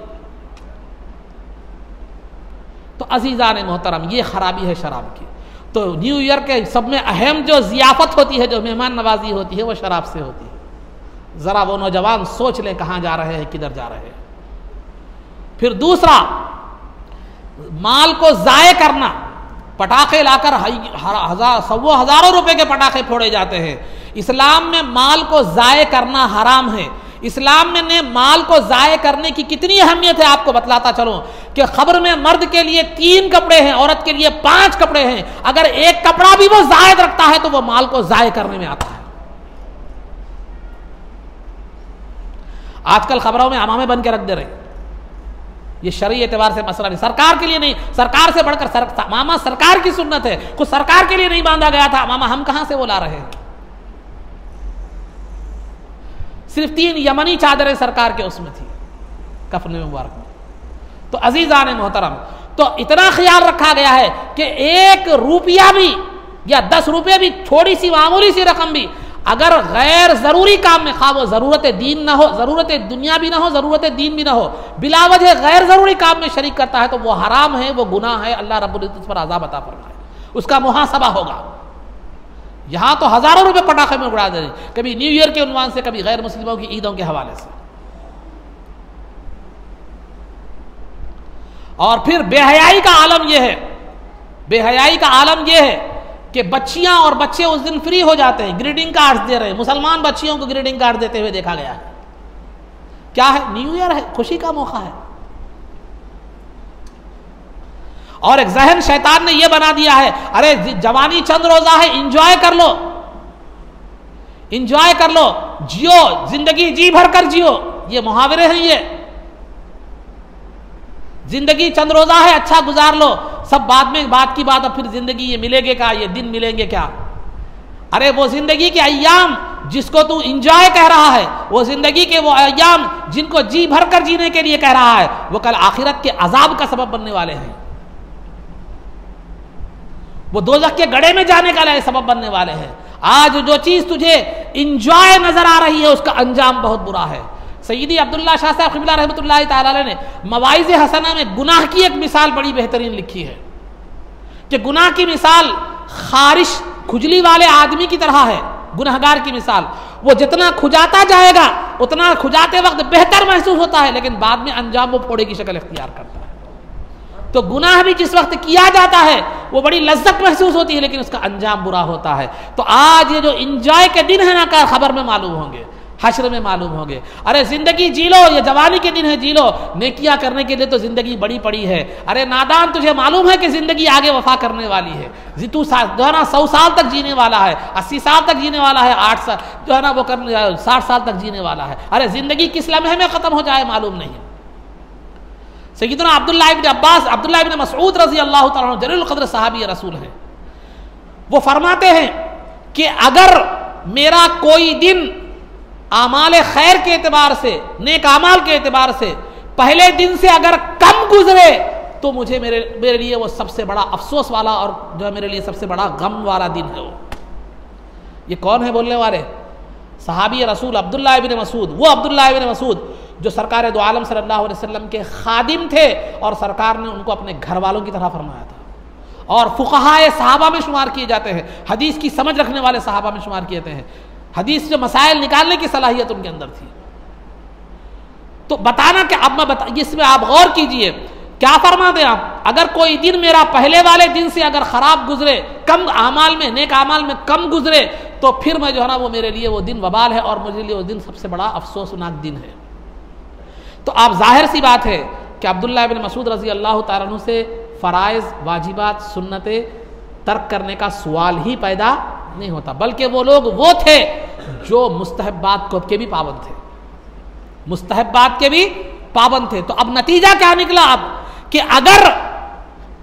तो अजीज़ान मोहतरम, ये खराबी है शराब की। तो न्यू ईयर के सब में अहम जो ज़ियाफ़त होती है, जो मेहमान नवाजी होती है, वो शराब से होती है। ज़रा वो नौजवान सोच लें कहाँ जा रहे हैं, किधर जा रहे हैं। फिर दूसरा, माल को ज़ाय करना, पटाखे लाकर हज़ारों रुपए के पटाखे फोड़े जाते हैं। इस्लाम में माल को ज़ाय करना हराम है। इस्लाम में ने माल को ज़ाय करने की कितनी अहमियत है आपको बतलाता चलूं कि खबर में मर्द के लिए 3 कपड़े हैं, औरत के लिए 5 कपड़े हैं। अगर एक कपड़ा भी वो ज़ायद रखता है तो वो माल को ज़ाय करने में आता है। आजकल खबरों में अमामे बन के रख दे रहे, ये शरई एतबार से मसला नहीं, सरकार के लिए नहीं, सरकार से बढ़कर मामा सरकार की सुन्नत है, कुछ सरकार के लिए नहीं बांधा गया था, मामा हम कहां से वो ला रहे हैं। सिर्फ 3 यमनी चादरें सरकार के उसमें थी, कफन मुबारक में। तो अजीज़ान मोहतरम, तो इतना ख्याल रखा गया है कि 1 रुपया भी या 10 रुपये भी, थोड़ी सी मामूली सी रकम भी अगर गैर ज़रूरी काम में, खा वो ज़रूरत दीन ना हो, ज़रूरत दुनिया भी ना हो, ज़रूरत दीन भी ना हो, बिलावजह गैर ज़रूरी काम में शरीक करता है तो वो हराम है, वो गुनाह है। अल्लाह रब्बुल इज़्ज़त पर अज़ाब अता फरमाए, उसका मुहासबा होगा। यहाँ तो हज़ारों रुपए पटाखे में उड़ा दे, कभी न्यू ईयर के उन्वान से, कभी गैर मुस्लिमों की ईदों के हवाले से। और फिर बेहयाई का आलम यह है बेहयाई का आलम यह है कि बच्चियां और बच्चे उस दिन फ्री हो जाते हैं, ग्रीटिंग कार्ड्स दे रहे हैं। मुसलमान बच्चियों को ग्रीटिंग कार्ड देते हुए देखा गया है। क्या है? न्यू ईयर है, खुशी का मौका है। और एक जहन शैतान ने यह बना दिया है, अरे जवानी चंद रोजा है, इंजॉय कर लो, इंजॉय कर लो, जियो, जिंदगी जी भर कर जियो। ये मुहावरे हैं, ये जिंदगी चंद रोजा है, अच्छा गुजार लो, सब बाद में, बात की बात, अब फिर जिंदगी ये मिलेंगे क्या, ये दिन मिलेंगे क्या? अरे वो जिंदगी के अय्याम जिसको तू इंजॉय कह रहा है, वो जिंदगी के वो अय्याम जिनको जी भर कर जीने के लिए कह रहा है, वो कल आखिरत के अजाब का सबब बनने वाले हैं। वो दोज़ख के गड्ढे में जाने का सबब बनने वाले हैं। आज जो चीज तुझे इंजॉय नजर आ रही है, उसका अंजाम बहुत बुरा है। सैयदी अब्दुल्ला शाह साहब क़िबला रहमतुल्लाहि तआला अलैह ने मवाइज़ हसना में गुनाह की एक मिसाल बड़ी बेहतरीन लिखी है कि गुनाह की मिसाल खारिश, खुजली वाले आदमी की तरह है। गुनहगार की मिसाल, वो जितना खुजाता जाएगा उतना खुजाते वक्त बेहतर महसूस होता है, लेकिन बाद में अंजाम वो फोड़े की शक्ल इख्तियार करता है। तो गुनाह भी जिस वक्त किया जाता है वो बड़ी लज्जत महसूस होती है, लेकिन उसका अंजाम बुरा होता है। तो आज ये जो इंजॉय के दिन है ना, का खबर में मालूम होंगे, हश्र में मालूम होंगे। अरे जिंदगी जी लो, ये जवानी के दिन है, जी लो, नेकियां करने के लिए तो जिंदगी बड़ी पड़ी है। अरे नादान, तुझे मालूम है कि जिंदगी आगे वफा करने वाली है। तू जो है ना 100 साल तक जीने वाला है, 80 साल तक जीने वाला है, 8 साल जो है ना वो 60 साल तक जीने वाला है। अरे जिंदगी किस लम्हे में खत्म हो जाए मालूम नहीं। सैयदना अब्दुल्लाह इब्न अब्बास, अब्दुल्लाह इब्न मसऊद रज़ी अल्लाह तआला अन्हु जलील क़द्र सहाबी रसूल हैं। वो फरमाते हैं कि अगर मेरा कोई दिन आमाल खैर के एतबार से, नेक आमाल के एतबार से पहले दिन से अगर कम गुजरे, तो मुझे मेरे लिए वो सबसे बड़ा अफसोस वाला और जो है मेरे लिए सबसे बड़ा गम वाला दिन है। वो ये कौन है बोलने वाले? सहाबी रसूल अब्दुल्लाह इब्न मसूद। वो अब्दुल्लाह इब्न मसूद जो सरकार दो आलम सल्लल्लाहु अलैहि वसल्लम के खादिम थे, और सरकार ने उनको अपने घर वालों की तरह फरमाया था, और फुक़हाए सहाबा में शुमार किए जाते हैं, हदीस की समझ रखने वाले सहाबा में शुमार किए जाते हैं। हदीस से मसाइल निकालने की सलाहियत उनके अंदर थी। तो बताना कि अब मैं इसमें आप गौर कीजिए, क्या फरमाते हैं आप? अगर कोई दिन मेरा पहले वाले दिन से अगर खराब गुजरे, कम अमाल में, नेक अमाल में कम गुजरे, तो फिर मैं जो है ना वो मेरे लिए वो दिन वबाल है, और मुझे लिए वो दिन सबसे बड़ा अफसोसनाक दिन है। तो आप जाहिर सी बात है कि अब्दुल्लाह इब्न मसूद रज़ी अल्लाह तआला अन्हु से फ़राइज़, वाजिबात, सुन्नतें तर्क करने का सवाल ही पैदा नहीं होता, बल्कि वो लोग वो थे जो मुस्तहब्बात के भी पाबंद थे, मुस्तहब्बात के भी पाबंद थे। तो अब नतीजा क्या निकला अब कि अगर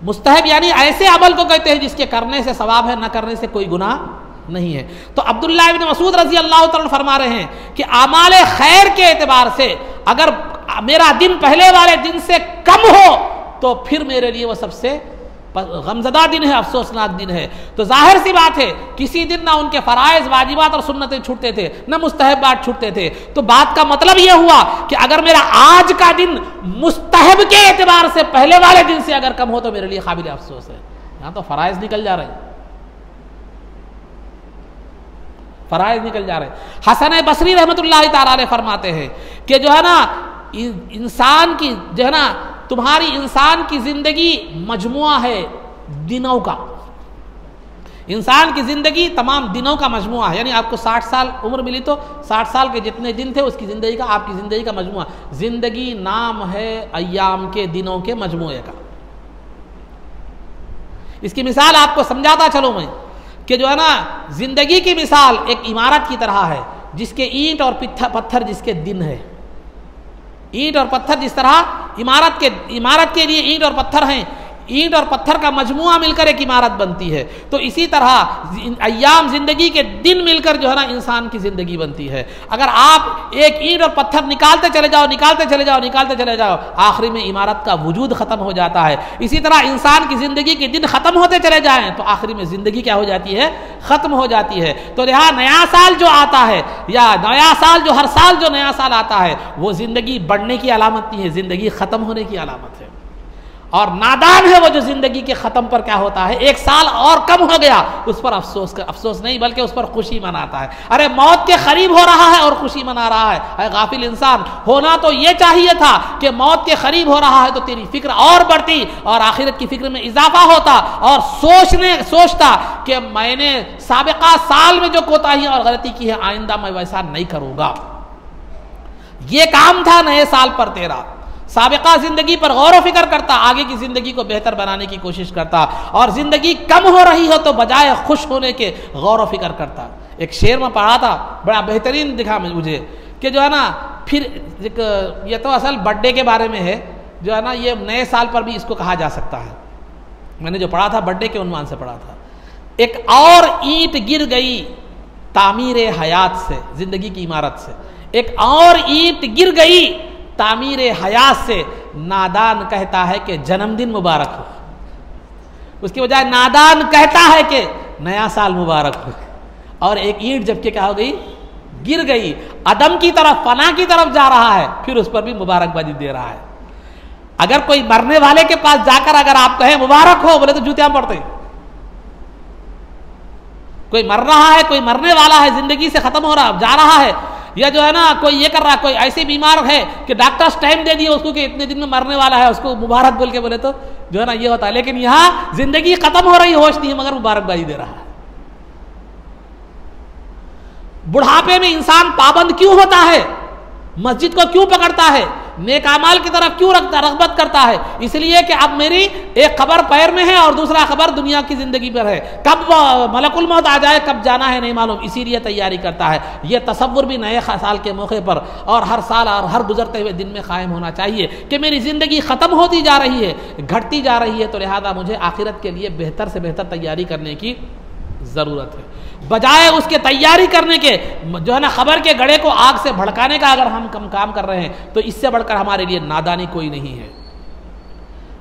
मुस्तहब यानी ऐसे अमल को कहते हैं जिसके करने से सवाब है, न करने से कोई गुनाह नहीं है। तो अब्दुल्लाह इब्न मसूद रज़ी अल्लाह तआला फरमा रहे हैं कि आमाल खैर के एतबार से अगर मेरा दिन पहले वाले दिन से कम हो, तो फिर मेरे लिए वो सबसे गमज़दा दिन है, अफसोसनाक दिन है। तो जाहिर सी बात है किसी दिन ना उनके फ़राइज़, वाजिबात और सुन्नतें छूटते थे, न मुस्तहब्बात छूटते थे। तो बात का मतलब यह हुआ कि अगर मेरा आज का दिन मुस्तहब के एतबार से पहले वाले दिन से अगर कम हो, तो मेरे लिए काबिल अफसोस है। यहाँ तो फ़राइज़ निकल जा रहे हैं, फ़राइज़ निकल जा रहे हैं। हसन बसरी रहमतुल्लाहि तआला अलैह फरमाते हैं कि जो है ना इंसान की जो है ना, तुम्हारी इंसान की जिंदगी मजमुआ है दिनों का। इंसान की जिंदगी तमाम दिनों का मजमुआ है, यानी आपको 60 साल उम्र मिली तो 60 साल के जितने दिन थे उसकी जिंदगी का, आपकी जिंदगी का मजमुआ। जिंदगी नाम है अय्याम के, दिनों के मजमुए का। इसकी मिसाल आपको समझाता चलो मैं कि जो है ना, जिंदगी की मिसाल एक इमारत की तरह है जिसके ईंट और पत्थर जिसके दिन है। ईंट और पत्थर जिस तरह इमारत के लिए ईंट और पत्थर हैं, ईंट और पत्थर का मजमुआ मिलकर एक इमारत बनती है, तो इसी तरह अय्याम जिंदगी के दिन मिलकर जो है ना इंसान की जिंदगी बनती है। अगर आप एक ईंट और पत्थर निकालते चले जाओ, आखिरी में इमारत का वजूद खत्म हो जाता है। इसी तरह इंसान की जिंदगी के दिन खत्म होते चले जाएं तो आखिरी में जिंदगी क्या हो जाती है? खत्म हो जाती है। तो यहाँ नया साल जो आता है, या नया साल जो हर साल जो नया साल आता है, वो जिंदगी बढ़ने की अलामत नहीं है, जिंदगी खत्म होने की अलामत है। और नादान है वो जो जिंदगी के ख़त्म पर क्या होता है, एक साल और कम हो गया उस पर अफसोस नहीं बल्कि उस पर खुशी मनाता है। अरे मौत के करीब हो रहा है और खुशी मना रहा है। अरे गाफिल इंसान, होना तो ये चाहिए था कि मौत के करीब हो रहा है तो तेरी फिक्र और बढ़ती और आखिरत की फिक्र में इजाफा होता और सोचता कि मैंने साबिका साल में जो कोताही और गलती की है आइंदा मैं वैसा नहीं करूंगा। ये काम था नए साल पर तेरा, साबिका जिंदगी पर गौर व फिक्र करता, आगे की जिंदगी को बेहतर बनाने की कोशिश करता, और जिंदगी कम हो रही हो तो बजाय खुश होने के गौर व फिक्र करता। एक शेर में पढ़ा था, बड़ा बेहतरीन दिखा मुझे कि जो है ना, फिर एक ये तो असल बर्थडे के बारे में है, जो है ना ये नए साल पर भी इसको कहा जा सकता है। मैंने जो पढ़ा था बर्थडे के उन्वान से पढ़ा था, एक और ईंट गिर गई तामीर हयात से, जिंदगी की इमारत से, एक और ईंट गिर गई तामीर हयात से, नादान कहता है कि जन्मदिन मुबारक हो। उसकी बजाय नादान कहता है कि नया साल मुबारक हो। और एक ईंट जबकि क्या हो गई, गिर गई, अदम की तरफ, फना की तरफ जा रहा है, फिर उस पर भी मुबारकबाजी दे रहा है। अगर कोई मरने वाले के पास जाकर अगर आप कहें मुबारक हो, बोले तो जूतियां पड़ते। कोई मर रहा है, कोई मरने वाला है, जिंदगी से खत्म हो रहा जा रहा है, या जो है ना कोई ये कर रहा है, कोई ऐसे बीमार है कि डॉक्टर्स टाइम दे दिए उसको कि इतने दिन में मरने वाला है, उसको मुबारक बोल के बोले तो जो है ना ये होता है। लेकिन यहां जिंदगी खत्म हो रही, होश नहीं है, मगर मुबारकबाजी दे रहा है। बुढ़ापे में इंसान पाबंद क्यों होता है, मस्जिद को क्यों पकड़ता है, नेक अमाल की तरफ क्यों रग़बत करता है? इसलिए कि अब मेरी एक खबर पैर में है और दूसरा खबर दुनिया की जिंदगी पर है, कब मलकुल मौत आ जाए, कब जाना है नहीं मालूम, इसीलिए तैयारी करता है। यह तसव्वुर भी नए साल के मौके पर और हर साल और हर गुजरते हुए दिन में कायम होना चाहिए कि मेरी जिंदगी खत्म होती जा रही है, घटती जा रही है, तो लिहाजा मुझे आखिरत के लिए बेहतर से बेहतर तैयारी करने की ज़रूरत है। बजाय उसके तैयारी करने के, जो है ना खबर के गड़े को आग से भड़काने का अगर हम कम काम कर रहे हैं तो इससे बढ़कर हमारे लिए नादानी कोई नहीं है।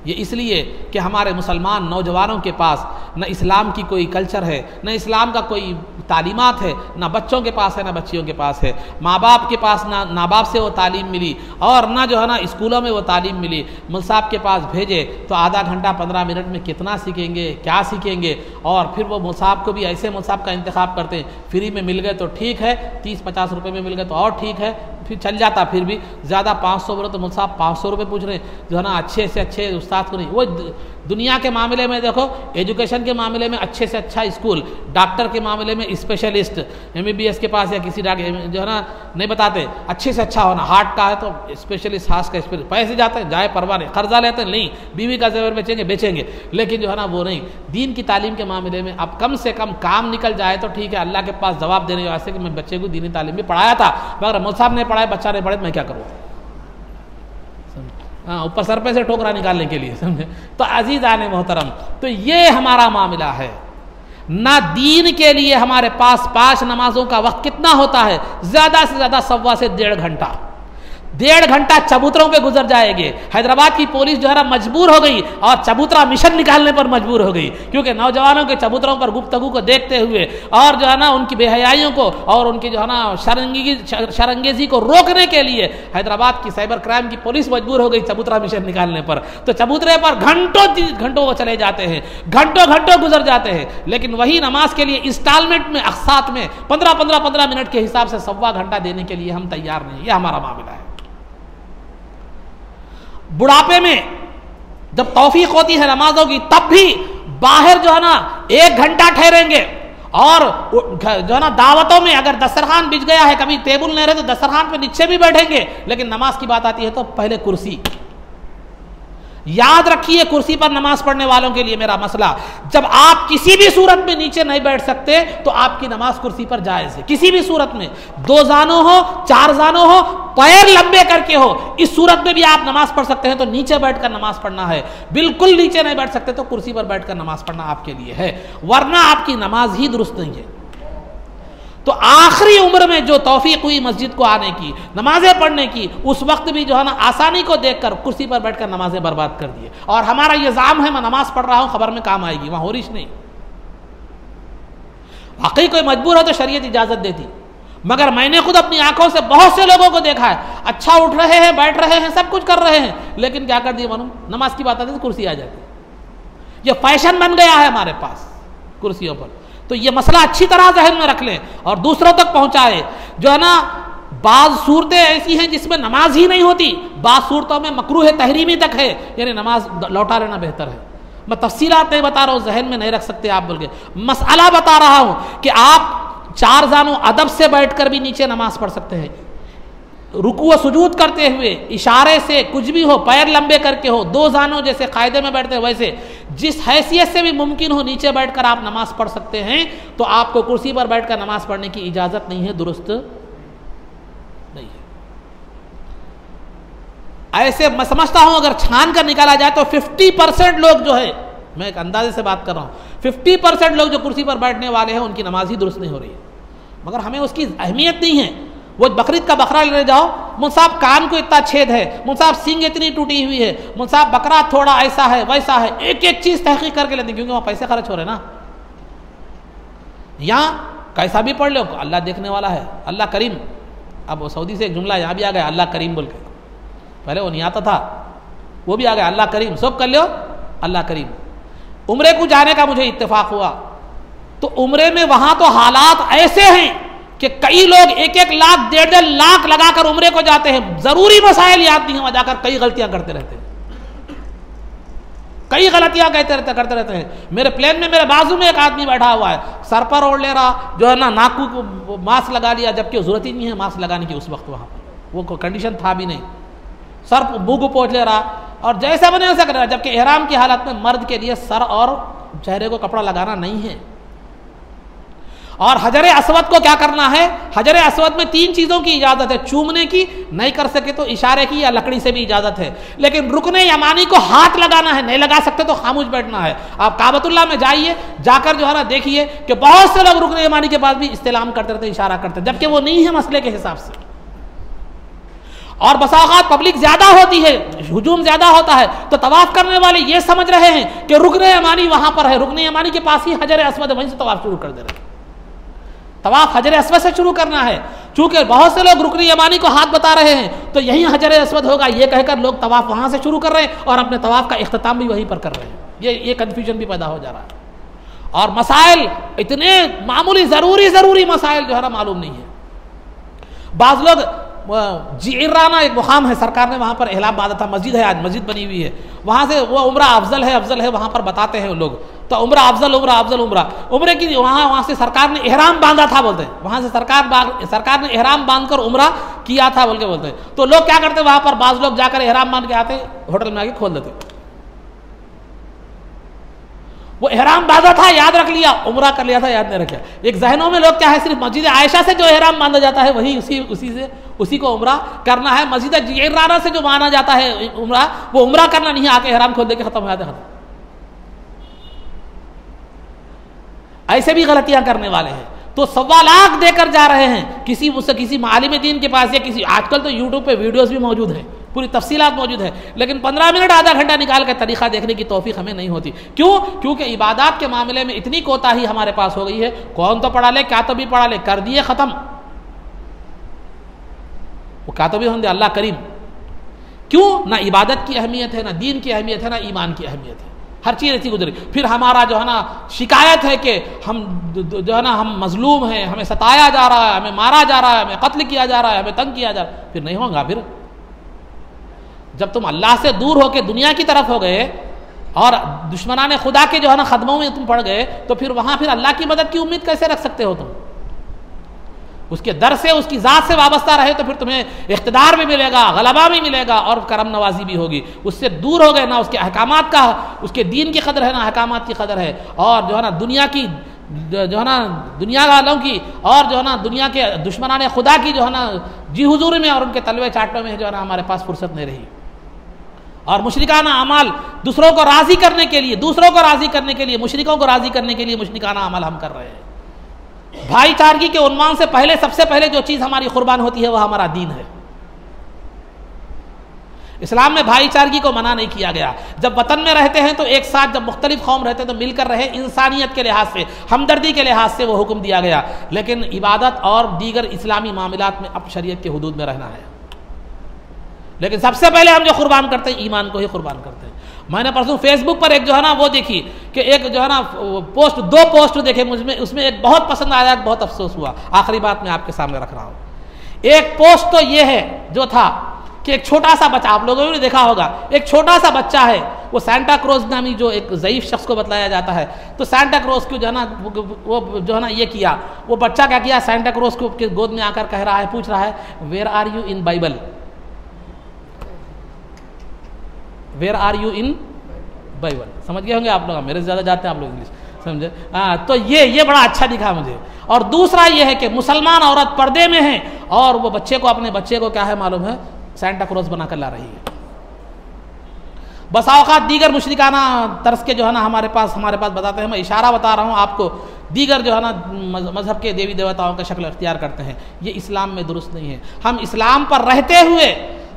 ये इसलिए कि हमारे मुसलमान नौजवानों के पास न इस्लाम की कोई कल्चर है, न इस्लाम का कोई तालीमात है, ना बच्चों के पास है, ना बच्चियों के पास है। माँ बाप के पास ना माँ बाप से वो तालीम मिली और ना जो है ना स्कूलों में वो तालीम मिली। मुल्क साहब के पास भेजे तो आधा घंटा 15 मिनट में कितना सीखेंगे, क्या सीखेंगे, और फिर वो मुल्क साहब को भी ऐसे मुल्क साहब का इंतखाब करते हैं, फ्री में मिल गए तो ठीक है, 30-50 रुपये में मिल गए तो और ठीक है, फिर चल जाता। फिर भी ज़्यादा 500 बोलो तो मुल्क साहब 500 रुपये पूछ रहे हैं, जो है ना अच्छे से अच्छे उस्ताद को नहीं। वो दुनिया के मामले में देखो, एजुकेशन के मामले में अच्छे से अच्छा स्कूल, डॉक्टर के मामले में स्पेशलिस्ट, MBBS के पास या किसी डॉक्टर जो है ना नहीं बताते, अच्छे से अच्छा होना, हार्ट का है तो स्पेशलिस्ट, हार्ट का स्पेशलिस्ट, पैसे जाते हैं जाए परवाह नहीं, कर्जा लेते हैं नहीं, बीवी का जेवर बेचेंगे, लेकिन जो है ना वो नहीं। दीन की तालीम के मामले में अब कम से कम काम निकल जाए तो ठीक है, अल्लाह के पास जवाब देने वास्ते कि मैं बच्चे को दीनी तालीम भी पढ़ाया था, मगर मुल्क साहब ने पढ़ाया, बच्चा नहीं पढ़े तो मैं क्या करूँ? हाँ, ऊपर सर पे से ठोकरा निकालने के लिए, समझे? तो अजीज आने मोहतरम, तो ये हमारा मामला है ना। दीन के लिए हमारे पास 5 नमाजों का वक्त कितना होता है? ज़्यादा से ज़्यादा 1.25 से 1.5 घंटा। 1.5 घंटा चबूतरों पे गुजर जाएंगे। हैदराबाद की पुलिस जो है ना मजबूर हो गई और चबूतरा मिशन निकालने पर मजबूर हो गई, क्योंकि नौजवानों के चबूतरों पर गुफ्तगू को देखते हुए और जो है ना उनकी बेहयाइयों को और उनकी जो है ना शरंगेजी को रोकने के लिए हैदराबाद की साइबर क्राइम की पुलिस मजबूर हो गई चबूतरा मिशन निकालने पर। तो चबूतरे पर घंटों वो चले जाते हैं, घंटों गुजर जाते हैं, लेकिन वही नमाज के लिए इंस्टॉलमेंट में, अक़सात में 15 मिनट के हिसाब से 1.25 घंटा देने के लिए हम तैयार नहीं। ये हमारा मामला है। बुढ़ापे में जब तौफीक होती है नमाजों की, तब भी बाहर जो है ना 1 घंटा ठहरेंगे और जो है ना दावतों में अगर दस्तरखान बिछ गया है, कभी टेबल नहीं रहे तो दस्तरखान पे नीचे भी बैठेंगे, लेकिन नमाज की बात आती है तो पहले कुर्सी। याद रखिए, कुर्सी पर नमाज पढ़ने वालों के लिए मेरा मसला, जब आप किसी भी सूरत में नीचे नहीं बैठ सकते तो आपकी नमाज कुर्सी पर जायज है। किसी भी सूरत में, 2 जानों हो, 4 जानों हो, पैर लंबे करके हो, इस सूरत में भी आप नमाज पढ़ सकते हैं। तो नीचे बैठकर नमाज पढ़ना है। बिल्कुल नीचे नहीं बैठ सकते तो कुर्सी पर बैठकर नमाज पढ़ना आपके लिए है, वरना आपकी नमाज ही दुरुस्त नहीं है। तो आखिरी उम्र में जो तौफीक हुई मस्जिद को आने की, नमाजें पढ़ने की, उस वक्त भी जो है ना आसानी को देखकर कुर्सी पर बैठकर नमाजें बर्बाद कर दिए। और हमारा ये जाम है, मैं नमाज पढ़ रहा हूं, खबर में काम आएगी, वहां होरिश नहीं। वाकई कोई मजबूर हो तो शरीयत इजाजत देती, मगर मैंने खुद अपनी आंखों से बहुत से लोगों को देखा है, अच्छा उठ रहे हैं, बैठ रहे हैं, सब कुछ कर रहे हैं, लेकिन क्या कर दिए मालूम, नमाज की बात आती है तो कुर्सी आ जाती। ये फैशन बन गया है हमारे पास कुर्सियों पर। तो ये मसला अच्छी तरह जहन में रख लें और दूसरों तक पहुंचाए। जो है ना, बाज़ सूरतें ऐसी हैं जिसमें नमाज ही नहीं होती, बाज़ सूरतों में मकरूह तहरीमी तक है, यानी नमाज लौटा लेना बेहतर है। मैं तफसीलात नहीं बता रहा हूँ, जहन में नहीं रख सकते आप, बोल के मसला बता रहा हूँ कि आप 4 जानों अदब से बैठकर भी नीचे नमाज पढ़ सकते हैं, रुकू व सुजूद करते हुए, इशारे से, कुछ भी हो, पैर लंबे करके हो, 2 जानों जैसे कायदे में बैठते हैं वैसे, जिस हैसियत से भी मुमकिन हो नीचे बैठकर आप नमाज पढ़ सकते हैं। तो आपको कुर्सी पर बैठकर नमाज पढ़ने की इजाज़त नहीं है, दुरुस्त नहीं है। ऐसे मैं समझता हूं अगर छान कर निकाला जाए तो 50% लोग जो है, मैं एक अंदाजे से बात कर रहा हूं, 50% लोग जो कुर्सी पर बैठने वाले हैं उनकी नमाज ही दुरुस्त नहीं हो रही है। मगर हमें उसकी अहमियत नहीं है। वो बकरीद का बकरा लेने जाओ, मुंसाब कान को इतना छेद है, मुंसाब सींग इतनी टूटी हुई है, मुंसाब बकरा थोड़ा ऐसा है वैसा है, एक एक चीज तहकीक करके लेते हैं, क्योंकि वहां पैसे खर्च हो रहे ना। यहाँ कैसा भी पढ़ लो, अल्लाह देखने वाला है, अल्लाह करीम। अब वो सऊदी से एक जुमला यहाँ भी आ गया, अल्लाह करीम बोल के, पहले वो नहीं आता था, वो भी आ गया, अल्लाह करीम, सब कर लो अल्लाह करीम। उम्रे को जाने का मुझे इत्तेफाक हुआ, तो उम्रे में वहां तो हालात ऐसे हैं कि कई लोग 1-1 लाख 1.5 लाख लगाकर उम्रे को जाते हैं, जरूरी मसाइल याद नहीं, वहां जाकर कई गलतियां करते रहते हैं, कई गलतियां करते रहते हैं। मेरे प्लेन में मेरे बाजू में एक आदमी बैठा हुआ है, सर पर ओढ़ ले रहा, जो है ना, नाकू को मास्क लगा लिया, जबकि जरूरत ही नहीं है मास्क लगाने की उस वक्त, वहां पर वो कंडीशन था भी नहीं, सर मुंह को पोंछ ले रहा, और जैसा बने वैसा कर रहा, जबकि एहराम की हालत में मर्द के लिए सर और चेहरे को कपड़ा लगाना नहीं है। और हजर असवद को क्या करना है, हजर असवद में 3 चीज़ों की इजाज़त है, चूमने की, नहीं कर सके तो इशारे की या लकड़ी से भी इजाज़त है, लेकिन रुकने यमानी को हाथ लगाना है, नहीं लगा सकते तो खामोश बैठना है। आप काबतुल्लाह में जाइए, जाकर जो है ना देखिए कि बहुत से लोग रुकने यमानी के पास भी इस्तेलाम करते रहते, इशारा करते, जबकि वो नहीं है मसले के हिसाब से। और बसाओकात पब्लिक ज्यादा होती है, हुजूम ज्यादा होता है, तो तवाफ करने वाले ये समझ रहे हैं कि रुकने यमानी वहां पर है, रुकने यमानी के पास ही हजर असवद है, वहीं से तवाफ शुरू कर दे रहे हैं। तवाफ हजर असवद से शुरू करना है, चूंकि बहुत से लोग रुकनी यमानी को हाथ बता रहे हैं, तो यही हजर असवद होगा, ये कहकर लोग तवाफ वहां से शुरू कर रहे हैं और अपने तवाफ का इख्तिताम भी वहीं पर कर रहे हैं। ये कंफ्यूजन भी पैदा हो जा रहा है। और मसाइल इतने मामूली ज़रूरी मसाइल जो है ना मालूम नहीं है। बाज़ लोग जिराना एक मुकाम है, सरकार ने वहाँ पर एहलाम बांधा था, मस्जिद है, आज मस्जिद बनी हुई है, वहाँ से वो उम्रा अफजल है वहाँ पर बताते हैं लोग, तो उम्रा अफजल उम्रे की वहाँ से सरकार ने एहराम बांधा था बोलते हैं, वहाँ से सरकार ने एहराम बांधकर उम्रा किया था बोल के बोलते हैं। तो लोग क्या करते वहाँ पर, बाज़ लोग जाकर एहराम बांध के आते, होटल में आके खोल देते, वो एहराम बांधा था याद रख लिया, उम्रा कर लिया था याद नहीं रखा। एक जहनों में लोग क्या है, सिर्फ मस्जिद आयशा से जो एहराम बांधा जाता है वही उसी को उम्रा करना है, मस्जिद जिराना से जो माना जाता है उम्रा, वो उम्रा करना नहीं है, आके एहराम खोल दे के खत्म हो जाते खत्म। ऐसे भी गलतियां करने वाले हैं, तो 1.25 लाख देकर जा रहे हैं किसी मालिम दीन के पास, या किसी, आजकल तो यूट्यूब पे वीडियोस भी मौजूद हैं, पूरी तफसीलात मौजूद है, लेकिन 15 मिनट आधा घंटा निकाल कर तरीका देखने की तौफीक हमें नहीं होती। क्यों? क्योंकि इबादत के मामले में इतनी कोताही हमारे पास हो गई है, कौन तो पढ़ा ले, क्या तो भी पढ़ा ले, कर दिए खत्म, वो क्या तो भी होंगे अल्लाह करीम। क्यों? ना इबादत की अहमियत है, ना दीन की अहमियत है, ना ईमान की अहमियत है, हर चीज़ ऐसी गुजरी। फिर हमारा जो है ना शिकायत है कि हम जो है ना हम मजलूम हैं, हमें सताया जा रहा है, हमें मारा जा रहा है, हमें कत्ल किया जा रहा है, हमें तंग किया जा रहा है। फिर नहीं होगा। फिर जब तुम अल्लाह से दूर होकर दुनिया की तरफ हो गए और दुश्मनाने खुदा के जो है ना खदमों में तुम पड़ गए, तो फिर वहां फिर अल्लाह की मदद की उम्मीद कैसे रख सकते हो तुम? उसके दर से, उसकी ज़ात से वाबस्ता रहे तो फिर तुम्हें इख्तिदार भी मिलेगा, गलबा भी मिलेगा और करम नवाजी भी होगी। उससे दूर हो गए ना, उसके अहकामात का, उसके दीन की कदर है ना अहकामात की कदर है, और जो है ना दुनिया की, जो है ना दुनिया वालों की, और जो है ना दुनिया के दुश्मनाने खुदा की जो है ना जी हुजूर में और उनके तलवे चाटने में जो है ना हमारे पास फुर्सत नहीं रही। और मुशरिकाना अमाल दूसरों को राज़ी करने के लिए, मुशरिकों को राज़ी करने के लिए मुशरिकाना अमल हम कर रहे हैं। भाईचारगी के उन्मान से पहले, सबसे पहले जो चीज़ हमारी कुर्बान होती है वह हमारा दीन है। इस्लाम में भाईचारगी को मना नहीं किया गया। जब वतन में रहते हैं तो एक साथ, जब मुख्तलिफ कौम रहते हैं तो मिलकर रहे, इंसानियत के लिहाज से, हमदर्दी के लिहाज से वो हुक्म दिया गया। लेकिन इबादत और दीगर इस्लामी मामलात में अब शरीयत के हुदूद में रहना है। लेकिन सबसे पहले हम जो कुर्बान करते हैं ईमान को ही कुर्बान करते हैं। मैंने परसों फेसबुक पर एक जो है ना वो देखी कि एक जो है ना पोस्ट, 2 पोस्ट देखे मुझमें, उसमें एक बहुत पसंद आया, बहुत अफसोस हुआ। आखिरी बात मैं आपके सामने रख रहा हूँ। एक पोस्ट तो ये है जो था कि एक छोटा सा बच्चा, आप लोगों ने देखा होगा, एक छोटा सा बच्चा है, वो सांता क्लॉज नामी जो एक ज़ईफ शख्स को बतलाया जाता है, तो सांता क्लॉज को जो है ना वो जो है ना ये किया, वो बच्चा क्या किया, सांता क्लॉज को के गोद में आकर कह रहा है, पूछ रहा है, where are you in Bible, where are you in Bible. समझ गए होंगे आप लोग, मेरे से ज़्यादा जाते हैं आप लोग इंग्लिश, समझे। हाँ, तो ये बड़ा अच्छा दिखा मुझे। और दूसरा ये है कि मुसलमान औरत पर्दे में है और वो बच्चे को, अपने बच्चे को क्या है मालूम है, सांता क्लॉज बनाकर ला रही है। बसा औकात दीगर मुशरिकाना तर्स के जो है ना हमारे पास बताते हैं, मैं इशारा बता रहा हूँ आपको, दीगर जो है ना मजहब के देवी देवताओं का शक्ल अख्तियार करते हैं, ये इस्लाम में दुरुस्त नहीं है। हम इस्लाम पर रहते हुए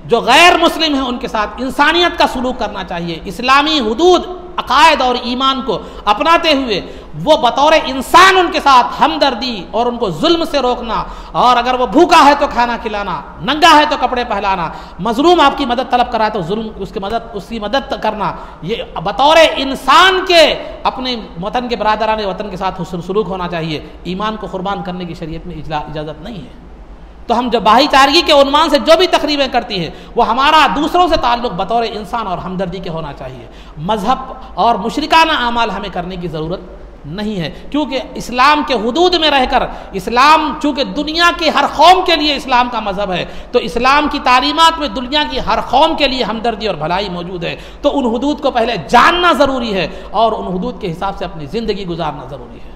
जो गैर मुस्लिम हैं उनके साथ इंसानियत का सलूक करना चाहिए। इस्लामी हुदूद, अकायद और ईमान को अपनाते हुए वो बतौर इंसान उनके साथ हमदर्दी और उनको जुल्म से रोकना, और अगर वो भूखा है तो खाना खिलाना, नंगा है तो कपड़े पहनाना, मजलूम आपकी मदद तलब कर रहा है तो जुल्म उसकी मदद करना, ये बतौर इंसान के अपने वतन के बरादरान वतन के साथ हुस्न सलूक होना चाहिए। ईमान को कुर्बान करने की शरीयत में इजाज़त नहीं है। तो हम जो भाईचारगी के उन्मान से जो भी तकरीबें करती हैं वो हमारा दूसरों से ताल्लुक़ बतौर इंसान और हमदर्दी के होना चाहिए। मज़हब और मुशरिकाना आमाल हमें करने की ज़रूरत नहीं है, क्योंकि इस्लाम के हुदूद में रहकर, इस्लाम चूँकि दुनिया की हर कौम के लिए इस्लाम का मज़हब है, तो इस्लाम की तालीमात में दुनिया की हर कौम के लिए हमदर्दी और भलाई मौजूद है। तो उन हुदूद को पहले जानना ज़रूरी है और उन हुदूद के हिसाब से अपनी ज़िंदगी गुजारना ज़रूरी है।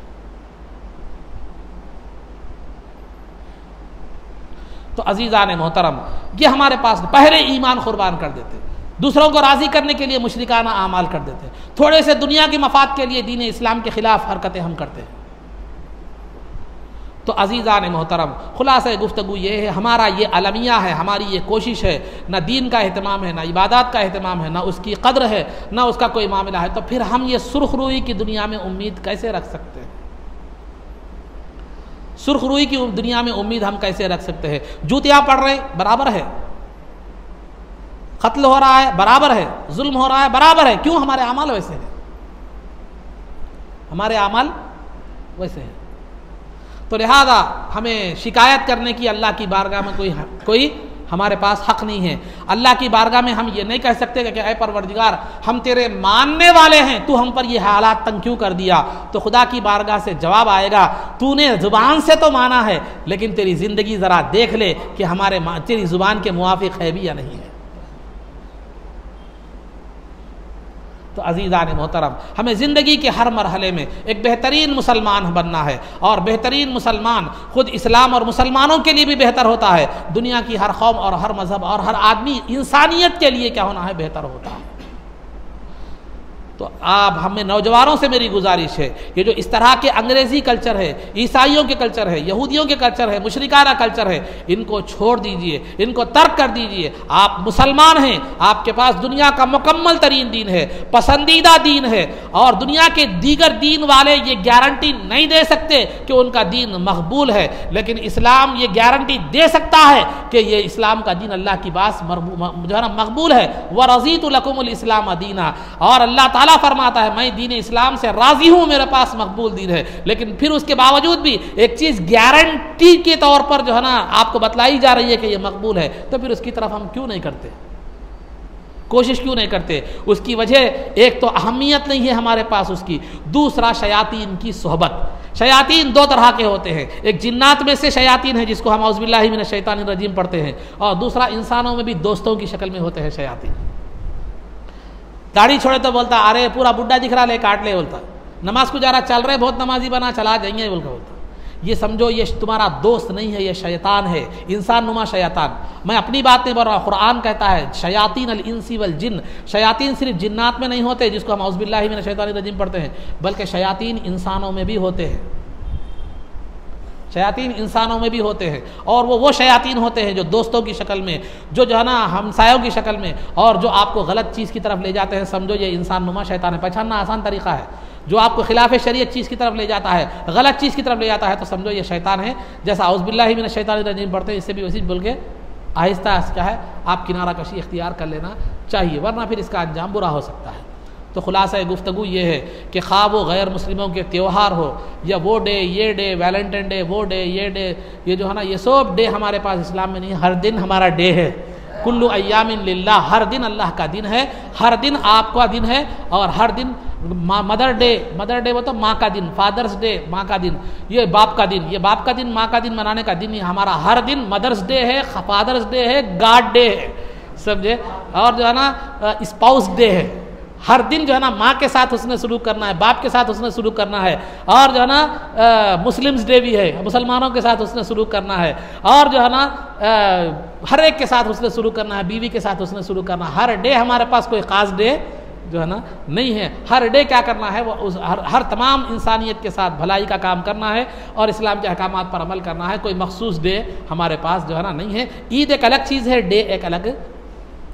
तो अजीज़ान मोहतरम, ये हमारे पास पहले ईमान कुर्बान कर देते, दूसरों को राज़ी करने के लिए मुशरिकाना आमाल कर देते, थोड़े से दुनिया के मफाद के लिए दीन इस्लाम के ख़िलाफ़ हरकतें हम करते हैं। तो अजीज़ान मोहतरम, खुलासा गुफ्तगू ये है, हमारा ये अलमिया है, हमारी ये कोशिश है, न दीन का अहतमाम है, न इबादत का अहतमाम है, न उसकी कद्र है, न उसका कोई मामला है। तो फिर हम ये सुर्खरुई की दुनिया में उम्मीद कैसे रख सकते हैं? सुर्खरुई की दुनिया में उम्मीद हम कैसे रख सकते हैं? जूतियाँ पड़ रहे बराबर है, कत्ल हो रहा है बराबर है, जुल्म हो रहा है बराबर है। क्यों? हमारे अमाल वैसे हैं, हमारे अमाल वैसे हैं। तो लिहाजा हमें शिकायत करने की अल्लाह की बारगाह में कोई हमारे पास हक़ नहीं है। अल्लाह की बारगाह में हम ये नहीं कह सकते कि ऐ परवरदिगार, हम तेरे मानने वाले हैं, तू हम पर ये हालात तंग क्यों कर दिया। तो खुदा की बारगाह से जवाब आएगा, तूने ज़ुबान से तो माना है, लेकिन तेरी ज़िंदगी ज़रा देख ले कि तेरी ज़ुबान के मुवाफ़िक़ है भी या नहीं है। तो अज़ीज़ान मोहतरम, हमें ज़िंदगी के हर मरहले में एक बेहतरीन मुसलमान बनना है, और बेहतरीन मुसलमान ख़ुद इस्लाम और मुसलमानों के लिए भी बेहतर होता है, दुनिया की हर कौम और हर मज़हब और हर आदमी इंसानियत के लिए क्या होना है, बेहतर होता है। तो आप हमें नौजवानों से मेरी गुजारिश है, ये जो इस तरह के अंग्रेज़ी कल्चर है, ईसाइयों के कल्चर है, यहूदियों के कल्चर है, मुशरिकाना कल्चर है, इनको छोड़ दीजिए, इनको तर्क कर दीजिए। आप मुसलमान हैं, आपके पास दुनिया का मुकम्मल तरीन दीन है, पसंदीदा दीन है, और दुनिया के दीगर दीन वाले ये गारंटी नहीं दे सकते कि उनका दीन मकबूल है, लेकिन इस्लाम ये गारंटी दे सकता है कि ये इस्लाम का दीन अल्लाह की बात जो है ना मकबूल है। व रज़ीतु लकुमुल इस्लाम दीना, और अल्लाह ताला फरमाता है मैं दीन इस्लाम से राजी हूं, मेरे पास मकबूल दीन है। लेकिन फिर उसके बावजूद भी एक चीज गारंटी के तौर पर जो है ना आपको बतलाई जा रही है कि यह मकबूल है, तो फिर उसकी तरफ हम क्यों नहीं करते, कोशिश क्यों नहीं करते? उसकी वजह एक तो अहमियत नहीं है हमारे पास उसकी, दूसरा शयातीन की सोहबत। शयातीन दो तरह के होते हैं, एक जिन्नात में से शयातीन है जिसको हम औज़ुबिल्लाहि मिनश शैतानिर रजीम पढ़ते हैं, और दूसरा इंसानों में भी दोस्तों की शक्ल में होते हैं शयातीन। दाढ़ी छोड़े तो बोलता अरे पूरा बुड्ढा दिख रहा, ले काट ले, बोलता नमाज को जा रहा, चल रहे बहुत नमाजी बना, चला जाएंगे बोलता। ये समझो ये तुम्हारा दोस्त नहीं है, ये शैतान है, इंसान नुमा शैतान। मैं अपनी बात नहीं बोल रहा, कुरान कहता है शयातीन अल इंसी वल जिन, शयातीन सिर्फ जिन्नात में नहीं होते जिसको हम औज़ुबिल्लाहि मिनश शैतानिर रजीम पढ़ते हैं, बल्कि शयातीन इंसानों में भी होते हैं। शयातीन इंसानों में भी होते हैं, और वो शयातीन होते हैं जो दोस्तों की शक्ल में, जो है ना हमसायों की शक्ल में, और जो आपको गलत चीज़ की तरफ ले जाते हैं। समझो ये इंसान नुमा शैतान है। पहचानना आसान तरीका है। जो आपको खिलाफ शरीयत चीज़ की तरफ ले जाता है, गलत चीज़ की तरफ ले जाता है, तो समझो ये शैतान है। जैसा औज़ुबिल्लाहि मिनश शैतानिर रजीम पढ़ते हैं, इससे भी वैसे बोल के आहिस्ता क्या है आप किनारा कशी इख्तियार कर लेना चाहिए, वरना फिर इसका अंजाम बुरा हो सकता है। तो खुलासा गुफ्तगू ये है कि खा वो गैर मुस्लिमों के त्यौहार हो, या वो डे ये डे, वैलेंटाइन डे वो डे ये डे, ये जो है ना ये सब डे हमारे पास इस्लाम में नहीं। हर दिन हमारा डे है। कुल्लु अय्यामिन लिल्लाह, हर दिन अल्लाह का दिन है, हर दिन आपका दिन है। और हर दिन मदर डे वो तो माँ का दिन, फादर्स डे माँ का दिन, ये बाप का दिन, ये बाप का दिन, माँ का दिन मनाने का दिन, ये हमारा हर दिन मदर्स डे है, फादर्स डे है, गॉड डे है, समझे। और जो है ना स्पाउस डे है। हर दिन जो है ना माँ के साथ उसने सलूक करना है, बाप के साथ उसने सलूक करना है। और जो है ना मुस्लिम्स डे भी है, मुसलमानों के साथ उसने सलूक करना है। और जो है ना हर एक के साथ उसने सलूक करना है, बीवी के साथ उसने सलूक करना है। हर डे हमारे पास कोई ख़ास डे जो है ना नहीं है। हर डे क्या करना है, वो हर तमाम इंसानियत के साथ भलाई का काम करना है और इस्लाम के अहकामात पर अमल करना है। कोई मखसूस डे हमारे पास जो है ना नहीं है। ईद एक अलग चीज़ है, डे एक अलग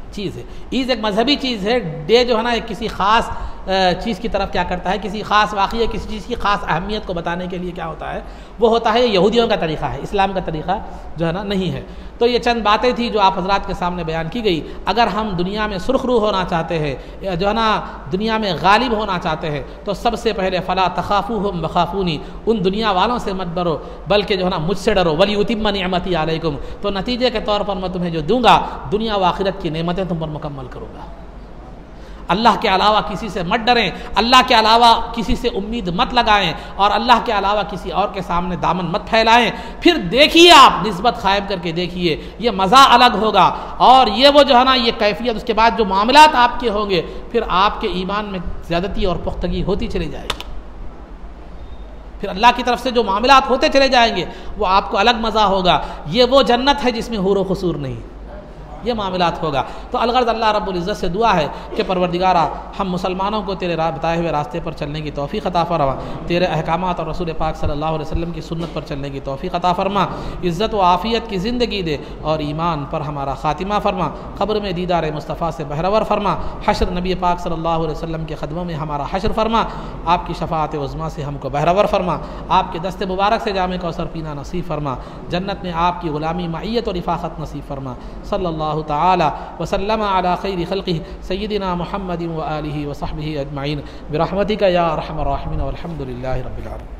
चीज़ है। ईद एक मजहबी चीज़ है, डे जो है ना एक किसी ख़ास चीज़ की तरफ क्या करता है, किसी ख़ास वाक़या, किसी चीज़ की ख़ास अहमियत को बताने के लिए क्या होता है, वो होता है यहूदियों का तरीक़ा है, इस्लाम का तरीक़ा जो है ना नहीं है। तो ये चंद बातें थी जो आप हजरात के सामने बयान की गई। अगर हम दुनिया में सुरखरू होना चाहते हैं, या जो है ना दुनिया में गालिब होना चाहते हैं, तो सबसे पहले फ़ला तख़ाफ़ूहुम वख़ाफ़ूनी, उन दुनिया वालों से मत डरो बल्कि जो है ना मुझसे डरो। वलियुतिम्म निअमती अलैकुम, तो नतीजे के तौर पर मैं तुम्हें जो दूंगा दुनिया व आखिरत की नेमतें तुम पर मुकम्मल करूँगा। अल्लाह के अलावा किसी से मत डरें, अल्लाह के अलावा किसी से उम्मीद मत लगाएं, और अल्लाह के अलावा किसी और के सामने दामन मत फैलाएं। फिर देखिए आप निस्बत कायम करके देखिए, ये मज़ा अलग होगा। और ये वो जो है ना ये कैफियत, उसके बाद जो मामलात आपके होंगे, फिर आपके ईमान में ज़्यादती और पुख्तगी होती चली जाएगी। फिर अल्लाह की तरफ से जो मामलात होते चले जाएंगे वो आपको अलग मज़ा होगा। ये वो जन्नत है जिसमें हुर व खुसूर नहीं, ये मामलात होगा। तो अलगर्ज़ अल्लाह रब्बुल इज़्ज़त से दुआ है कि परवरदिगारा हम मुसलमानों को तेरे बताए हुए रास्ते पर चलने की तौफ़ीक़ अता फ़रमा, तेरे अहकामात और रसूल पाक सल्लल्लाहु अलैहि वसल्लम की सुन्नत पर चलने की तौफ़ीक़ अता फ़रमा, इज़्ज़त व आफ़ियत की ज़िंदगी दे और ईमान पर हमारा ख़ातिमा फ़रमा, क़ब्र में दीदार मुस्तफ़ा से बहरवर फ़रमा, हश्र नबी पाक सल्लल्लाहु अलैहि वसल्लम के क़दमों में हमारा हश्र फ़रमा, आपकी शफ़ाअत उज़्मा से हमको बहरवर फ़रमा, आपके दस्ते मुबारक से जामे कौसर पीना नसीब फ़रमा, जन्नत में आपकी ग़ुलामी मईयत और रिफ़ाक़त नसीब फ़रमा। सल्लल्लाहु ताला वसल्लम अला खैरि खल्क़िही सय्यिदिना मुहम्मदिन व आलिहि व सहबिही अजमईन बिरहमतिका या अरहमर राहिमीन वल्हम्दुलिल्लाहि रब्बिल आलमीन।